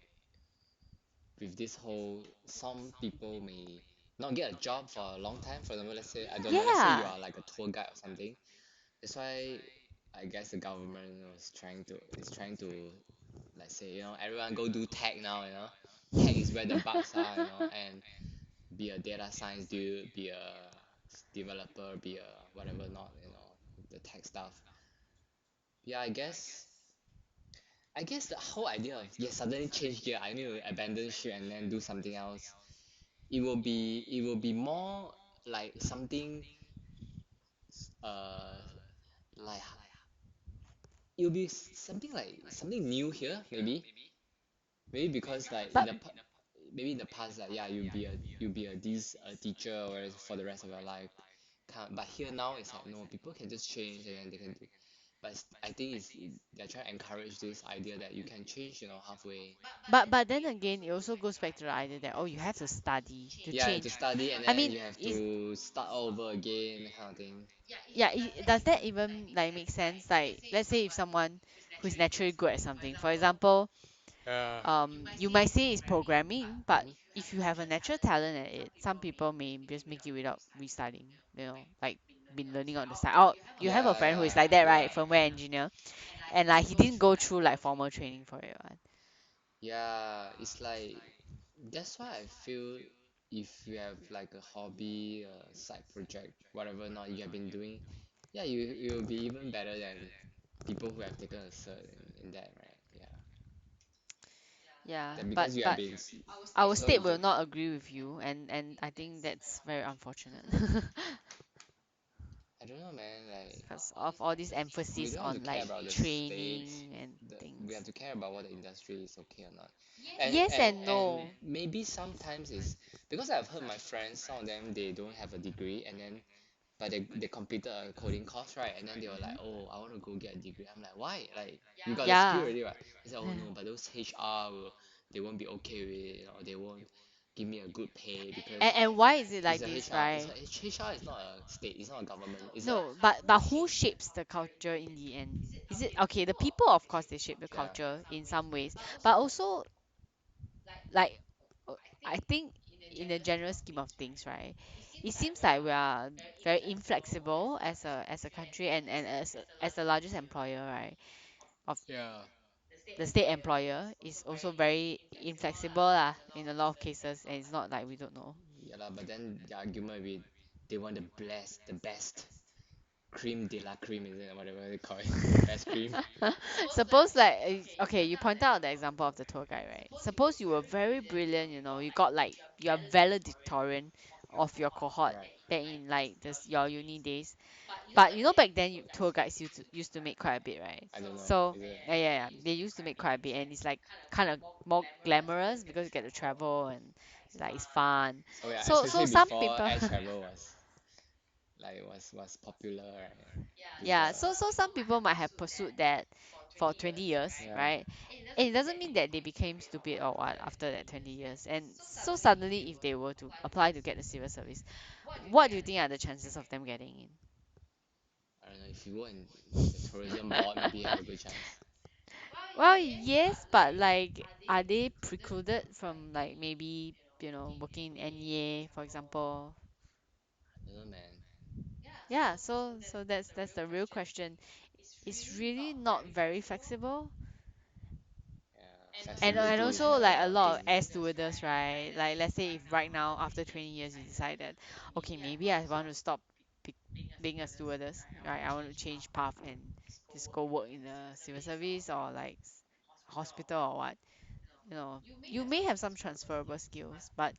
A: with this whole, some people may not get a job for a long time. For example, let's say, I don't know, let's say you
B: Yeah.
A: are like a tour guide or something. That's why I guess the government is trying to, let's say, everyone go do tech now, tech is where the bugs are, and be a data science dude, be a developer, be a whatever, not, the tech stuff. Yeah, I guess the whole idea of, yeah, suddenly change gear, I need to abandon shit and then do something else. It will be more like something, uh like, it'll be something like something new here, maybe because like
B: But
A: maybe in the past, like, yeah, you'll be a this a teacher or for the rest of your life, but here now it's like, no, people can just change and then they can do. But I think they're trying to encourage this idea that you can change, halfway.
B: but then again, it also goes back to the idea that oh, you have to study to
A: Yeah, you have to
B: change.
A: study and
B: I
A: then
B: mean,
A: you have
B: is
A: to start all over again, that kind of thing.
B: yeah, does that even like make sense? Like, let's say if someone who's naturally good at something, for example,
A: Yeah.
B: you might say it's programming, but
A: Mhm.
B: if you have a natural talent at it, some people may just make it without restudying, like been learning on the side. Oh, you have a
A: Yeah,
B: friend who is
A: yeah,
B: like that,
A: yeah.
B: right? Firmware engineer, and like he didn't go through like formal training for it, right?
A: Yeah, it's like, that's why I feel, if you have like a hobby, a side project, whatever not you have been doing, yeah, you'll be even better than people who have taken a cert in that, right? Yeah.
B: Yeah,
A: Then
B: but
A: because you have
B: but
A: been
B: our
A: so
B: state
A: into,
B: will not agree with you, and I think that's very unfortunate
A: I don't know, man, like,
B: because of all this
A: we
B: emphasis
A: don't have to
B: on
A: care
B: like
A: about the state,
B: training and
A: we
B: things.
A: have to care about what the industry is okay or not.
B: Yes and
A: And
B: no.
A: maybe sometimes it's because I've heard my friends, some of them, they don't have a degree, and then but they completed a coding course, right? And then they were like,
B: Mhm.
A: oh, I want to go get a degree. I'm like, why? Like, you got the skill
B: Yeah.
A: already, right? He said, oh no, but those HR will, they won't be okay with it, or they won't give me a good pay because
B: And why is it
A: it's
B: like
A: a
B: this,
A: HR. It's
B: right?
A: a HR is not a state. It's not a government. It's a,
B: No, but who shapes the culture in the end? Is it okay? The people, of course, they shape the
A: yeah,
B: culture in some ways, but also like I think in the general scheme of things, right? It seems like we are very inflexible as a country, and as the largest employer, right? Of
A: yeah.
B: the state employer is also very inflexible lah in a lot of cases, and it's not like we don't know.
A: Yeah lah, but then the argument with, they want the best cream de la cream, is it, whatever they call it, the best cream.
B: Suppose like okay, you point out the example of the tour guide, right? Suppose you were very brilliant, you got like you are valedictorian of your cohort
A: Right.
B: back in like this your uni days. But back then tour guides used to make quite a bit, right?
A: I don't know.
B: So
A: Is it?
B: yeah, yeah, yeah, they used to make quite a bit, and it's like kind of more glamorous because you get to travel and like it's fun.
A: Oh yeah,
B: So
A: especially
B: some
A: before
B: people
A: air travel was popular, right?
B: yeah,
A: Before.
B: so some people might have pursued that for 20 years,
A: Yeah.
B: right? And it doesn't mean that they became stupid or what after that 20 years. And so suddenly, if they were to apply to get the civil service, what do you think are the chances of them getting
A: I don't know, if you work in the tourism
B: in?
A: board, maybe you have a good chance.
B: Well, yes, but like, are they precluded from like maybe working in NEA, for example?
A: I don't know, man.
B: Yeah, so that's the real question. It's really not very flexible.
A: Yeah,
B: And
A: flexibility is
B: also
A: not
B: like a
A: a
B: lot of
A: thing.
B: air stewardess, right? Like let's say if right now after 20 years you decide that okay, maybe I want to stop be, being a stewardess, right? I want to change path and just go work in the civil service or like hospital or what. You may have some transferable skills, but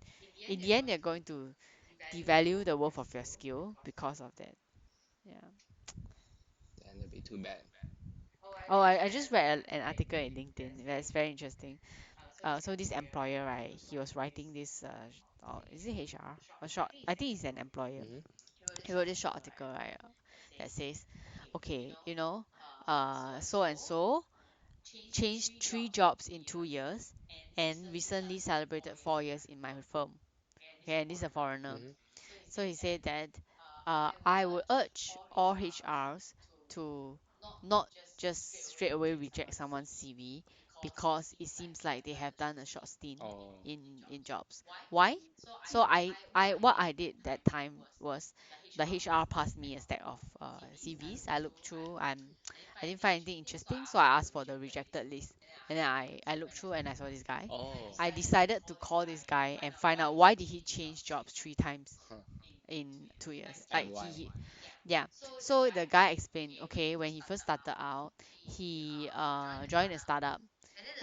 B: in the end you're going to devalue the worth of your skill because of that. Yeah.
A: Then it'll be too bad.
B: Oh, I just read an article in LinkedIn that's very interesting. So this employer, right, he was writing this is it HR or short, I think he's an employer.
A: Hmm.
B: He wrote this short article, right, that says okay, so and so changed 3 jobs in 2 years and recently celebrated 4 years in my firm. Okay, and this is a foreigner.
A: Mhm.
B: So he said that I would urge all HRs to not just straight away reject someone's CV because it seems like they have done a short stint
A: Oh.
B: in jobs. Why? So I what I did that time was the HR passed me a stack of CVs. I looked through. I didn't find anything interesting, so I asked for the rejected list. And then I looked through and I saw this guy.
A: Oh.
B: I decided to call this guy and find out why did he change jobs 3 times
A: Huh.
B: in 2 years.
A: And why?
B: Yeah. So the guy explained, okay, when he first started out, he joined a startup,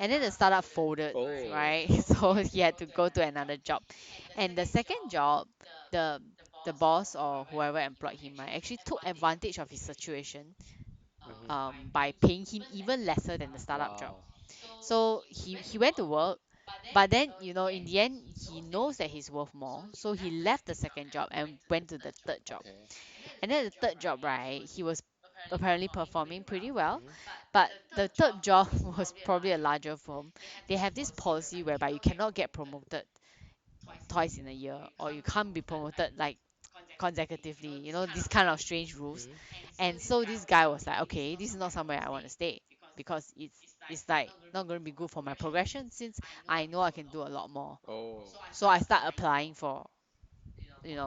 B: and then the startup folded,
A: Oh.
B: right? So he had to go to another job, and the second job, the the boss or whoever employed him, right, actually took advantage of his situation
A: Mhm.
B: by paying him even lesser than the startup job.
A: Wow.
B: So he went to work, but then in the end he knows that he's worth more, so he left the second job and went to the third job.
A: Okay.
B: And then the third job, right, he was apparently performing pretty well,
A: Mhm.
B: but the third job was probably a larger firm. They have this policy whereby you cannot get promoted twice in a year, or you can't be promoted like consecutively, this kind of strange rules.
A: Mhm.
B: And so this guy was like, okay, this is not somewhere I want to stay because it's like not going to be good for my progression since I know I can do a lot more.
A: Oh.
B: So I start applying for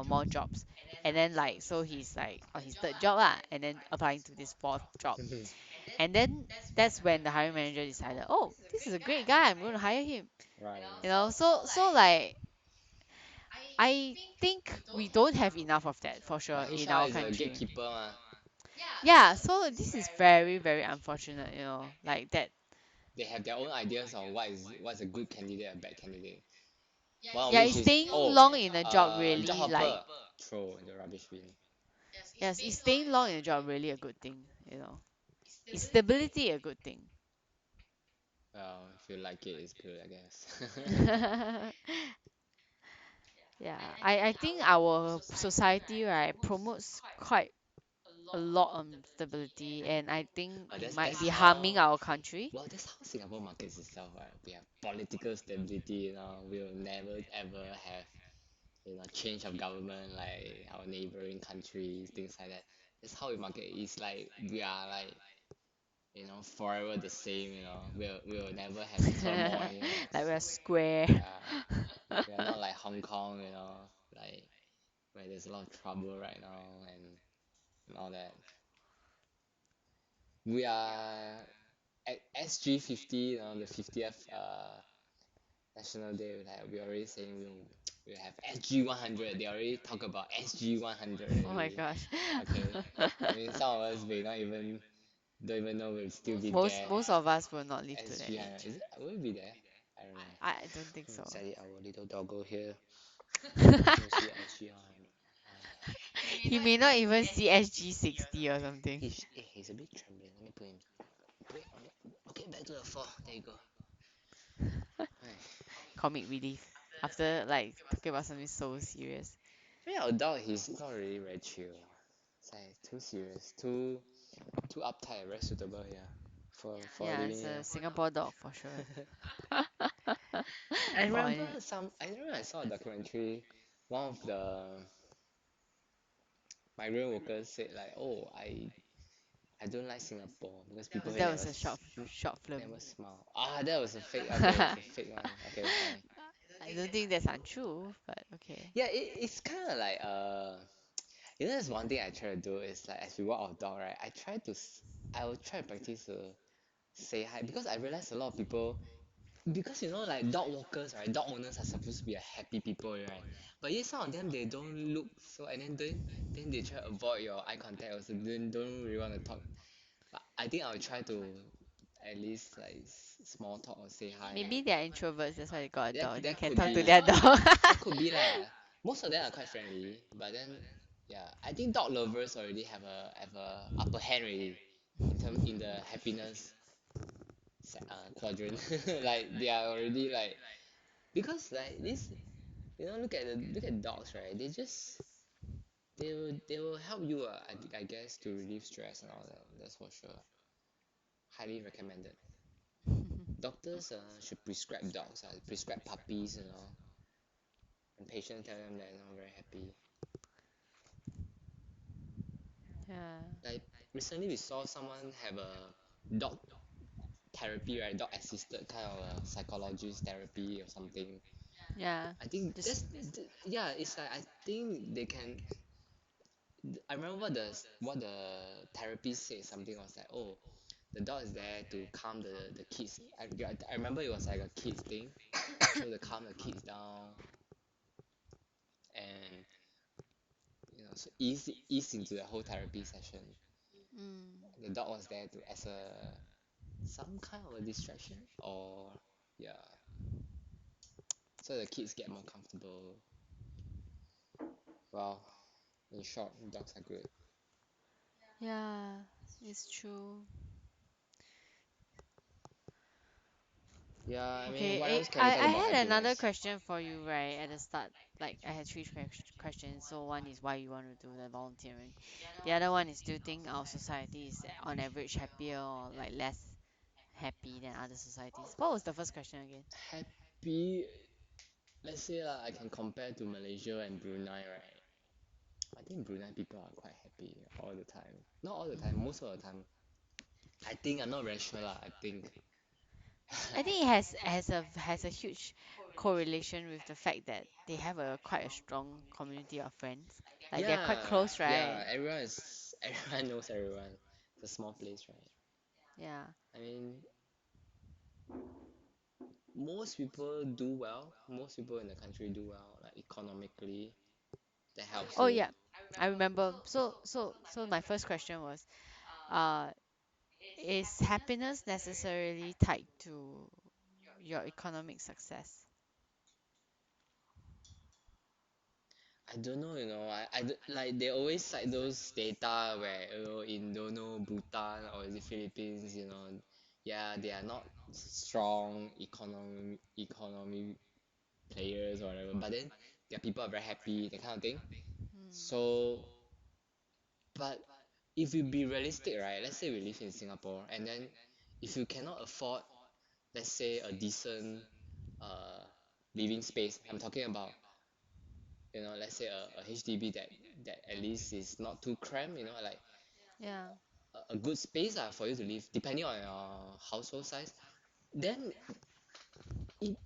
B: more jobs. And then like so he's like on his third job lah, and then applying to this fourth job.
A: Mhm.
B: And then that's when the hiring manager decided, oh, this is a great guy, I'm going to hire him.
A: Right.
B: So like I think we don't have enough of that for sure
A: But
B: in
A: HR
B: our
A: is a
B: country.
A: gatekeeper, ma.
B: Yeah, so this is very, very unfortunate, like that.
A: They have their own ideas on what's a good candidate, a bad candidate. One of
B: Yeah,
A: which
B: is
A: is
B: staying long in a job
A: job
B: really like,
A: hopper, throw in the rubbish bin.
B: yes, is staying long in a job really a good thing? Is stability a good thing?
A: Well, if you like it, it's good, I guess.
B: Yeah, I think our society, right, promotes quite a lot on stability, and I think
A: But
B: it
A: that's
B: might be
A: how
B: harming our country.
A: well that's how Singapore markets itself, right? We have political stability, we'll never ever have change of government like our neighboring countries, things like that. That's how we market. It's like we are like forever the same. We'll never have turmoil.
B: Like we're square.
A: Yeah, we are not like Hong Kong. Like where there's a lot of trouble right now and all that. We are at SG50, the 50th National Day. We already saying we have SG100. They already talk about SG100
B: Oh my
A: already.
B: gosh.
A: Okay, I mean some of us may not even don't even know we'll still be
B: most
A: there.
B: most of us will not live to that
A: SG100,
B: age.
A: is it? Will it be there? I don't know.
B: I don't think so.
A: Sadly, our little doggo here. You see SG100.
B: He may not even see SG60 or something.
A: He's a bit trembling. Let me put him. Wait, okay, back to the floor. There you go.
B: Comic relief after like talking about something so serious.
A: For our dog, he's not really very chill. It's like too serious, too uptight, very suitable here for
B: Yeah,
A: living
B: it's a
A: here.
B: Singapore dog for sure.
A: I
B: For
A: remember
B: any-
A: I saw a documentary. One of the migrant workers said like, oh, I don't like Singapore because people here
B: that was a short film.
A: never smile. Ah, that was a fake. Okay, it's a fake one. Okay, fine.
B: I don't think that's untrue, but okay.
A: Yeah, it's kind of like there's one thing I try to do is like as we walk our dog, right? I will try to practice to say hi because I realize a lot of people because like dog walkers, right? Dog owners are supposed to be a happy people, right? But yet some of them they don't look so, and then they try to avoid your eye contact, also don't really want to talk. But I think I'll try to at least like small talk or say hi.
B: Maybe they're introverts, that's why they got a dog. They
A: That
B: can
A: could
B: talk
A: be
B: to their dog.
A: that could be lah. Most of them are quite friendly, but then yeah, I think dog lovers already have a upper hand already in the happiness quadrant. Like they are already like because like this look at dogs, right? They will help you I guess to relieve stress and all that. That's for sure. Highly recommended. doctors should prescribe dogs, prescribe puppies, and patients tell them they're not very happy.
B: Yeah.
A: Like recently, we saw someone have a dog therapy, right? Dog assisted kind of a psychologist therapy or something.
B: Yeah.
A: I think
B: Just
A: yeah. It's like I think they can. I remember what the therapist said. Something was like, oh, the dog is there to calm the kids. I remember it was like a kids thing, so to calm the kids down and so ease into the whole therapy session.
B: mm,
A: The dog was there to as a some kind of a distraction or yeah, so the kids get more comfortable. Well, in short, dogs are good.
B: yeah, it's true.
A: Yeah, I mean,
B: Okay,
A: what
B: eh,
A: else can we
B: I
A: talk
B: I
A: about
B: had another
A: happiness?
B: question for you right at the start. Like I had three questions. So one is why you want to do the volunteering. The other one is do you think our society is on average happier or like less happy than other societies? What was the first question again?
A: Happy, let's say I can compare to Malaysia and Brunei, right? I think Brunei people are quite happy all the time. Not all the time, most of the time. I think I'm not very sure lah. I think.
B: I think it has a huge correlation with the fact that they have a quite a strong community of friends. Like they're
A: Yeah,
B: quite close,
A: yeah.
B: right?
A: Everyone knows everyone. It's a small place, right?
B: Yeah.
A: I mean, most people do well. Most people in the country do well, like economically. That helps
B: Oh
A: you.
B: yeah, I remember. So my first question was, uh, is happiness necessarily tied to your economic success?
A: I don't know, like they always cite those data where in don't know Bhutan or the Philippines, yeah, they are not strong economy players or whatever, but then their people are very happy, that kind of thing.
B: Hmm.
A: So, but if we be realistic, right? Let's say we live in Singapore, and then if you cannot afford, let's say a decent uh living space, I'm talking about let's say a HDB that at least is not too cramped, like
B: Yeah.
A: a good space for you to live, depending on your household size. Then it,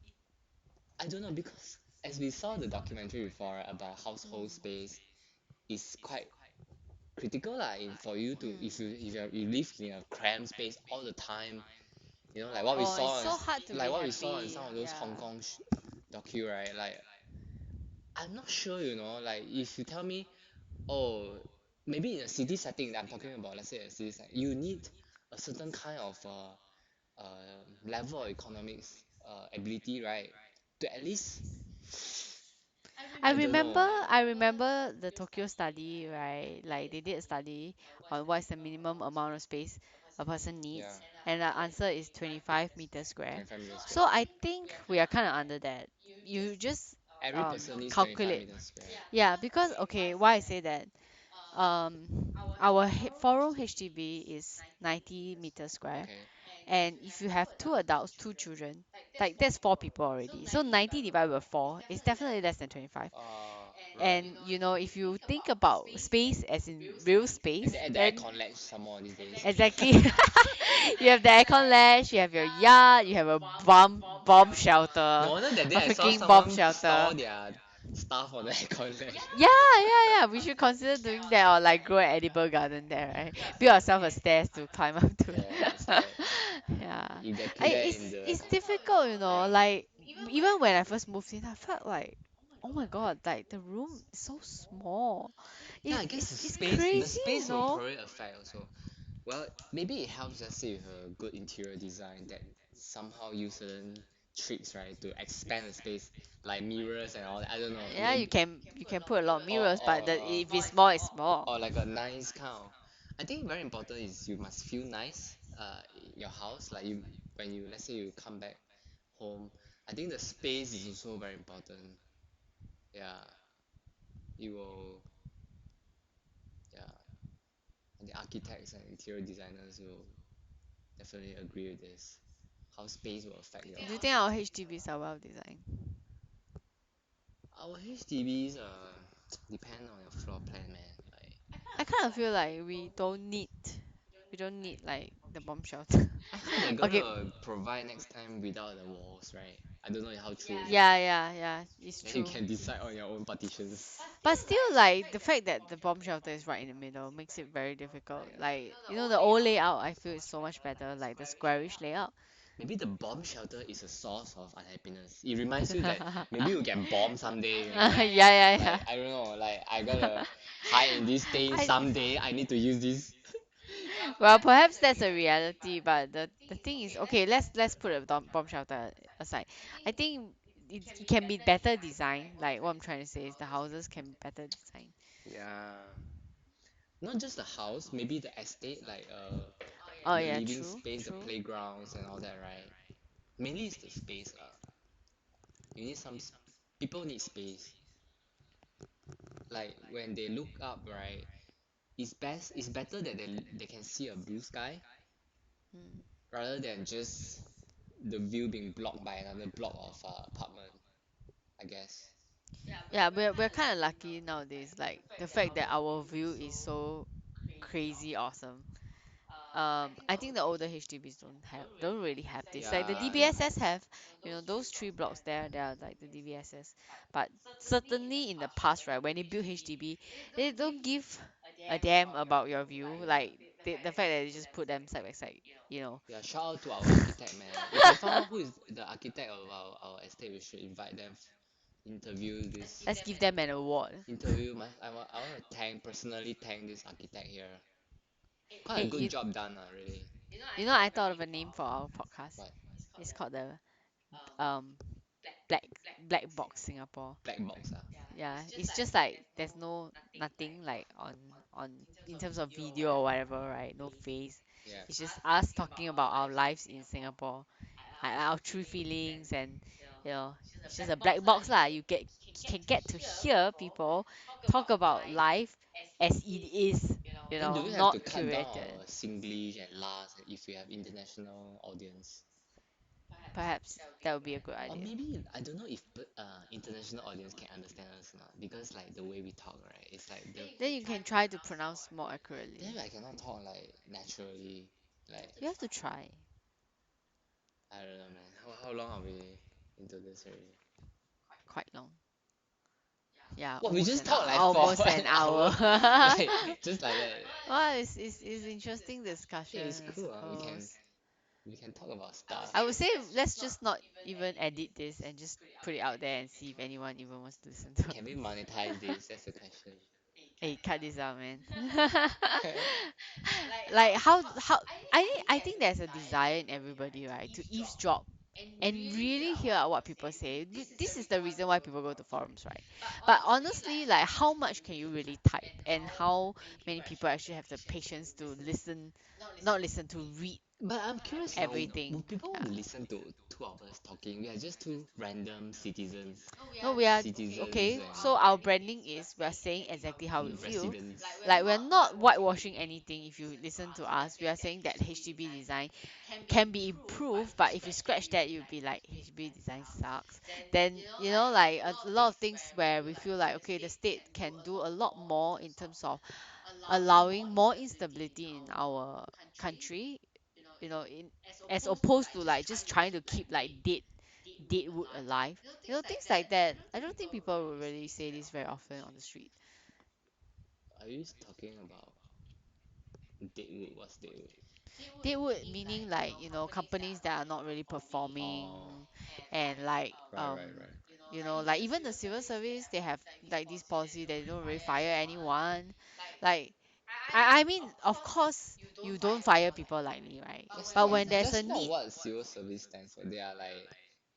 A: I don't know because as we saw the documentary before right, about household
B: Mm.
A: space is quite critical lah for you to if you live in a cramped space all the time, like what we
B: Oh, it's
A: saw
B: so hard to
A: like
B: be
A: what we saw in
B: happy.
A: some of those Hong
B: Yeah.
A: Kong docu, right? Like I'm not sure, like if you tell me, oh, maybe in a city setting that I'm talking about, let's say a city setting, you need a certain kind of level of economics ability, right? To at least,
B: I
A: I don't
B: remember
A: know.
B: I remember the Tokyo study, right? Like they did a study on what's the minimum amount of space a person
A: Yeah,
B: needs, and the answer is 25 meters square.
A: 25 meters
B: So
A: square.
B: I think we are kind of under that. You just
A: Every person needs 25
B: calculate.
A: meters square.
B: Yeah, because okay, why I say that? Our four-room HDB is 90 meters square,
A: Okay.
B: and if you have two adults, two children, like that's four people already. So 90 divided by four is definitely less than 25.
A: Right.
B: And if you think about space as in real
A: And
B: space,
A: they add the
B: then
A: aircon ledge some more these days.
B: exactly, you have the aircon ledge, you have your yard, you have a bomb
A: No
B: shelter,
A: wonder that day
B: a
A: I saw
B: freaking bomb
A: someone store
B: shelter.
A: their stuff on the aircon ledge.
B: Yeah, yeah, yeah. We should consider doing that or like grow an edible garden there, right? Build ourselves a stairs to climb up to.
A: Yeah, it's like
B: Yeah,
A: ejaculate in the.
B: it's difficult,
A: Yeah.
B: Like even when I first moved in, I felt like, oh my God, like the room is so small.
A: Yeah,
B: It,
A: I guess
B: it's it's
A: the
B: crazy,
A: space will probably affect also. Well, maybe it helps, let's say, with a good interior design that somehow use certain tricks, right, to expand the space, like mirrors and all that. I don't know,
B: Yeah, you
A: maybe,
B: can put a lot of
A: or
B: mirrors,
A: or
B: but
A: or,
B: if it's small, it's small.
A: or like a nice kind of. I think very important is you must feel nice, in your house. Like when you let's say you come back home. I think the space is also very important. Yeah, you will. Yeah, and the architects and interior designers will definitely agree with this. how space will affect your
B: Do you think
A: house.
B: our HDBs are well designed?
A: Our HDBs depend on your floor plan, man. Like
B: I kind of feel like we don't need like the bomb shelter.
A: I heard they're
B: Okay,
A: gonna provide next time without the walls, right? I don't know how true is that.
B: yeah, it's
A: Then you
B: true.
A: can decide on your own partitions.
B: But still, like the fact that the bomb shelter is right in the middle makes it very difficult. Like the old layout, I feel is so much better. Like the squarish layout.
A: Maybe the bomb shelter is a source of unhappiness. It reminds you that maybe you get bombed someday, you know?
B: Yeah.
A: Like, I don't know, like, I gotta hide in this thing
B: I
A: someday. I need to use this.
B: Well, perhaps that's a reality, but the thing is, okay, let's put a bomb shelter aside. I think it can be better designed. Like what I'm trying to say is the houses can be better designed.
A: Yeah. Not just the house, maybe the estate, like
B: Oh
A: the
B: yeah,
A: living
B: true,
A: space, the
B: true.
A: playgrounds and all that, right? Mainly it's the space. You need people need space. Like when they look up, right? It's better that they can see a blue sky
B: Mm.
A: rather than just the view being blocked by another block of apartment, I guess.
B: Yeah, we're kind of lucky nowadays. Like the fact that our view is so crazy awesome. I think the older HDBs don't really have this. Like the
A: Yeah,
B: DBSS have, those three blocks there, they are like the DBSS. But certainly in the past, right, when they build HDB, they don't give a damn about your view. Like the fact that they just put them side by side, you know.
A: yeah. Shout out to our architect, man. If we found out who is the architect of our estate, we should invite them. Interview this.
B: Let's give them an award.
A: Interview. I want to personally thank this architect here. Quite a
B: Hey,
A: good job done, really.
B: I thought of a name for our podcast.
A: What?
B: It's called the um Black Black Box Singapore.
A: Black box, ah.
B: Yeah, it's just like there's nothing like on in terms of video or whatever, right? No face.
A: Yeah.
B: It's just us talking about our lives in Singapore, our true feelings, and it's just a black box lah. You can get to hear people talk about life as it is,
A: Then do we have
B: not
A: to cut down
B: curated.
A: our Singlish and last if we have international audience?
B: Perhaps that would be a good
A: Or
B: idea.
A: maybe I don't know if international audience can understand us or not because like the way we talk, right? It's like
B: Then you can try to pronounce more accurately.
A: then I cannot talk like naturally. Like
B: You have to try.
A: I don't know, man. How long are we into this already?
B: Quite long. Yeah,
A: What we just talked like for
B: almost
A: an
B: an
A: hour,
B: hour.
A: like just like that.
B: Well, it's interesting
A: Yeah,
B: discussion,
A: it's
B: I
A: cool.
B: suppose.
A: We can talk about stuff.
B: I would say let's just not even edit this and just put it out there and see if anyone even wants to listen to
A: Can we
B: it.
A: monetize this? That's the question.
B: Hey, cut this out, man. Like how I think there's a desire in everybody, right, to eavesdrop and really hear out what people say. This is the reason why people go to forums, right? But honestly, like how much can you really type, and how many people actually have the patience to listen, not listen to read
A: But I'm curious now,
B: everything?
A: would people
B: Yeah.
A: want to listen to two of us talking? We are just two random
B: No, we are
A: citizens
B: okay. So our branding is we are saying exactly how we
A: and
B: feel.
A: residents.
B: Like we're not whitewashing anything. If you listen to us, we are saying that HDB design can be improved, but if you scratch that, you'd be like HDB design sucks. Then like a lot of things where we feel like okay, the state can do a lot more in terms of allowing more instability in our country. In as opposed to like just trying to keep like dead wood alive. Things like that. I don't think people will really say this very often on the street.
A: Are you talking about Deadwood? What's Deadwood?
B: Dead wood meaning like companies that are not really performing,
A: Oh,
B: and like
A: right.
B: like even the civil service, they have like this policy that they don't really fire anyone. Like I mean, of course you don't fire people lightly, right? But when there's a
A: That's not
B: need.
A: what civil service stands for. They are like,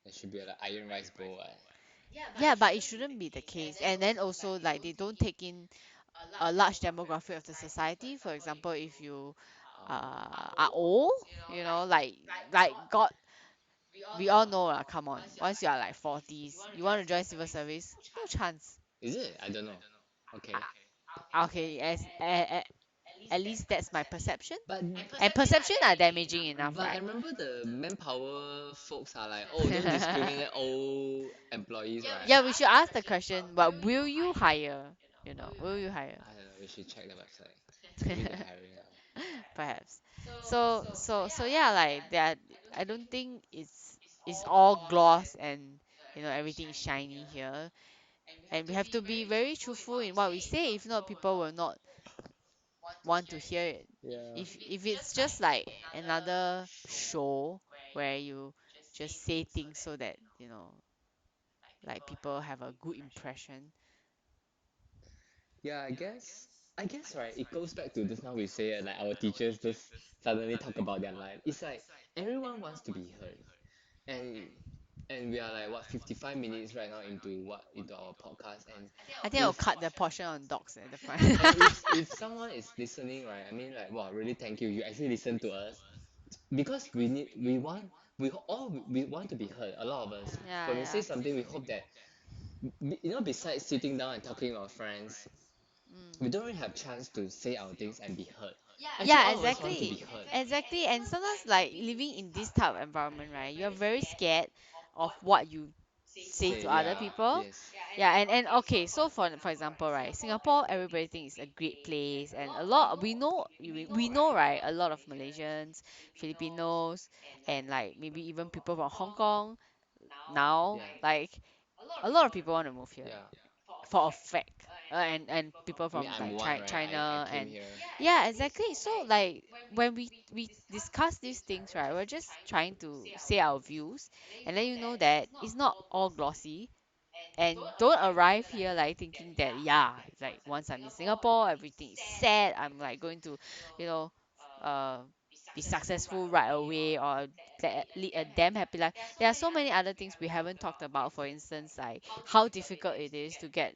A: there should be like iron rice bowl.
B: Yeah, but it shouldn't be the case. And then also like they don't take in a large demographic of the society. For example, if you are old, like God, we all know lah. Come on, once you are like 40s, you want to join civil service, no chance.
A: Is it? I don't know. Okay.
B: Okay, At least that's my perception.
A: But
B: And perception are damaging enough,
A: but I
B: right?
A: remember the manpower folks are like, oh, don't discriminate old employees, right?
B: Yeah, we should ask the question, but will you hire? Will you hire?
A: I don't know. We should check the website. Maybe they're hiring now.
B: Perhaps. So yeah, like that. I don't think it's all gloss and everything is shiny here, and we have to be very truthful in what we say. If not, people will not want to hear it.
A: Yeah.
B: If it's just like another show where you just say things so that like people have a good impression.
A: Yeah, I guess right, it goes back to just now we say like our teachers just suddenly talk about their life. It's like everyone wants to be heard. And we are like what 55 minutes right now into our podcast, and
B: I think I'll
A: if
B: cut the portion on dogs at the front.
A: and if someone is listening, right, I mean, like, wow, really thank you, you actually listen to us, because we want to be heard, a lot of us.
B: Yeah,
A: When we say
B: yeah.
A: something, we hope that besides sitting down and talking to our friends, we
B: Mm.
A: don't really have chance to say our things and be heard. Actually,
B: Yeah,
A: all of us want to be
B: exactly.
A: heard.
B: Exactly. And sometimes like living in this type of environment, right? You're very scared of what you say
A: Say,
B: to other
A: yeah,
B: people.
A: yes.
B: Yeah, and okay, so for example, right, Singapore, everybody thinks it's a great place, and a lot we know, right, a lot of Malaysians, Filipinos, and like maybe even people from Hong Kong now,
A: Yeah,
B: like a lot of people want to move here
A: yeah.
B: for a fact. And people
A: I mean,
B: from
A: I'm
B: like
A: one, right? I
B: China,
A: came
B: and
A: here.
B: yeah, exactly. So like when we discuss these things, right, we're just trying to say our views and let you know that it's not all glossy, and don't arrive here like thinking that, yeah, like once I'm in Singapore everything is set, I'm like going to you know uh be successful right away, or lead a damn happy life. There are so many other things we haven't talked about, for instance, like how difficult it is to get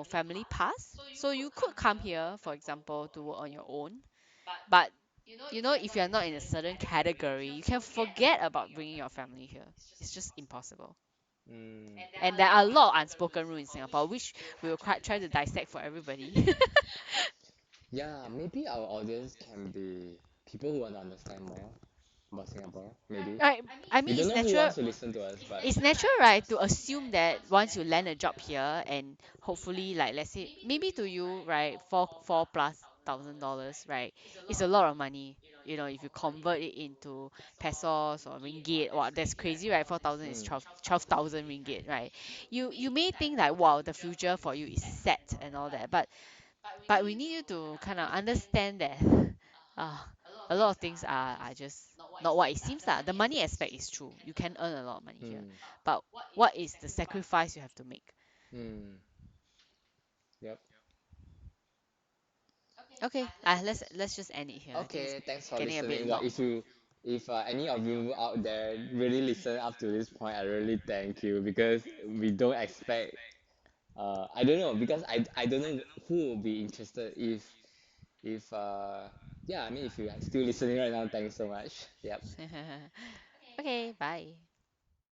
B: family pass. So you could come here, for example, to work on your own, but if you're not in a certain category, you can forget about bringing your family here. It's just impossible.
A: Mm.
B: And there are a lot of unspoken rules in Singapore, which we will try to dissect for everybody.
A: Yeah, maybe our audience can be people who want to understand more about Singapore. Maybe
B: Right. I
A: we
B: mean,
A: don't know who wants to listen to us, but
B: it's natural, right, to assume that once you land a job here, and hopefully, like, let's say maybe to you, right, four plus $1,000, right, it's a lot of money. If you convert it into pesos or ringgit, wow, that's crazy, right? 4,000 is
A: mm,
B: 12,000 ringgit, right? You may think like, wow, the future for you is set and all that, but we need you to kind of understand that uh, a lot of things are just not what it seems lah. The money aspect is true. You can earn a lot of money here.
A: mm,
B: But what is the sacrifice you have to make?
A: mm. Yep.
B: Okay, let's just end it here. I think it's
A: Okay, thanks for
B: getting a bit
A: listening. Well,
B: long.
A: if any of you out there really listen up to this point, I really thank you, because we don't expect. I don't know, because I don't know who will be interested if yeah, I mean, if you are still listening right now, thanks so much. Yep.
B: Okay, bye.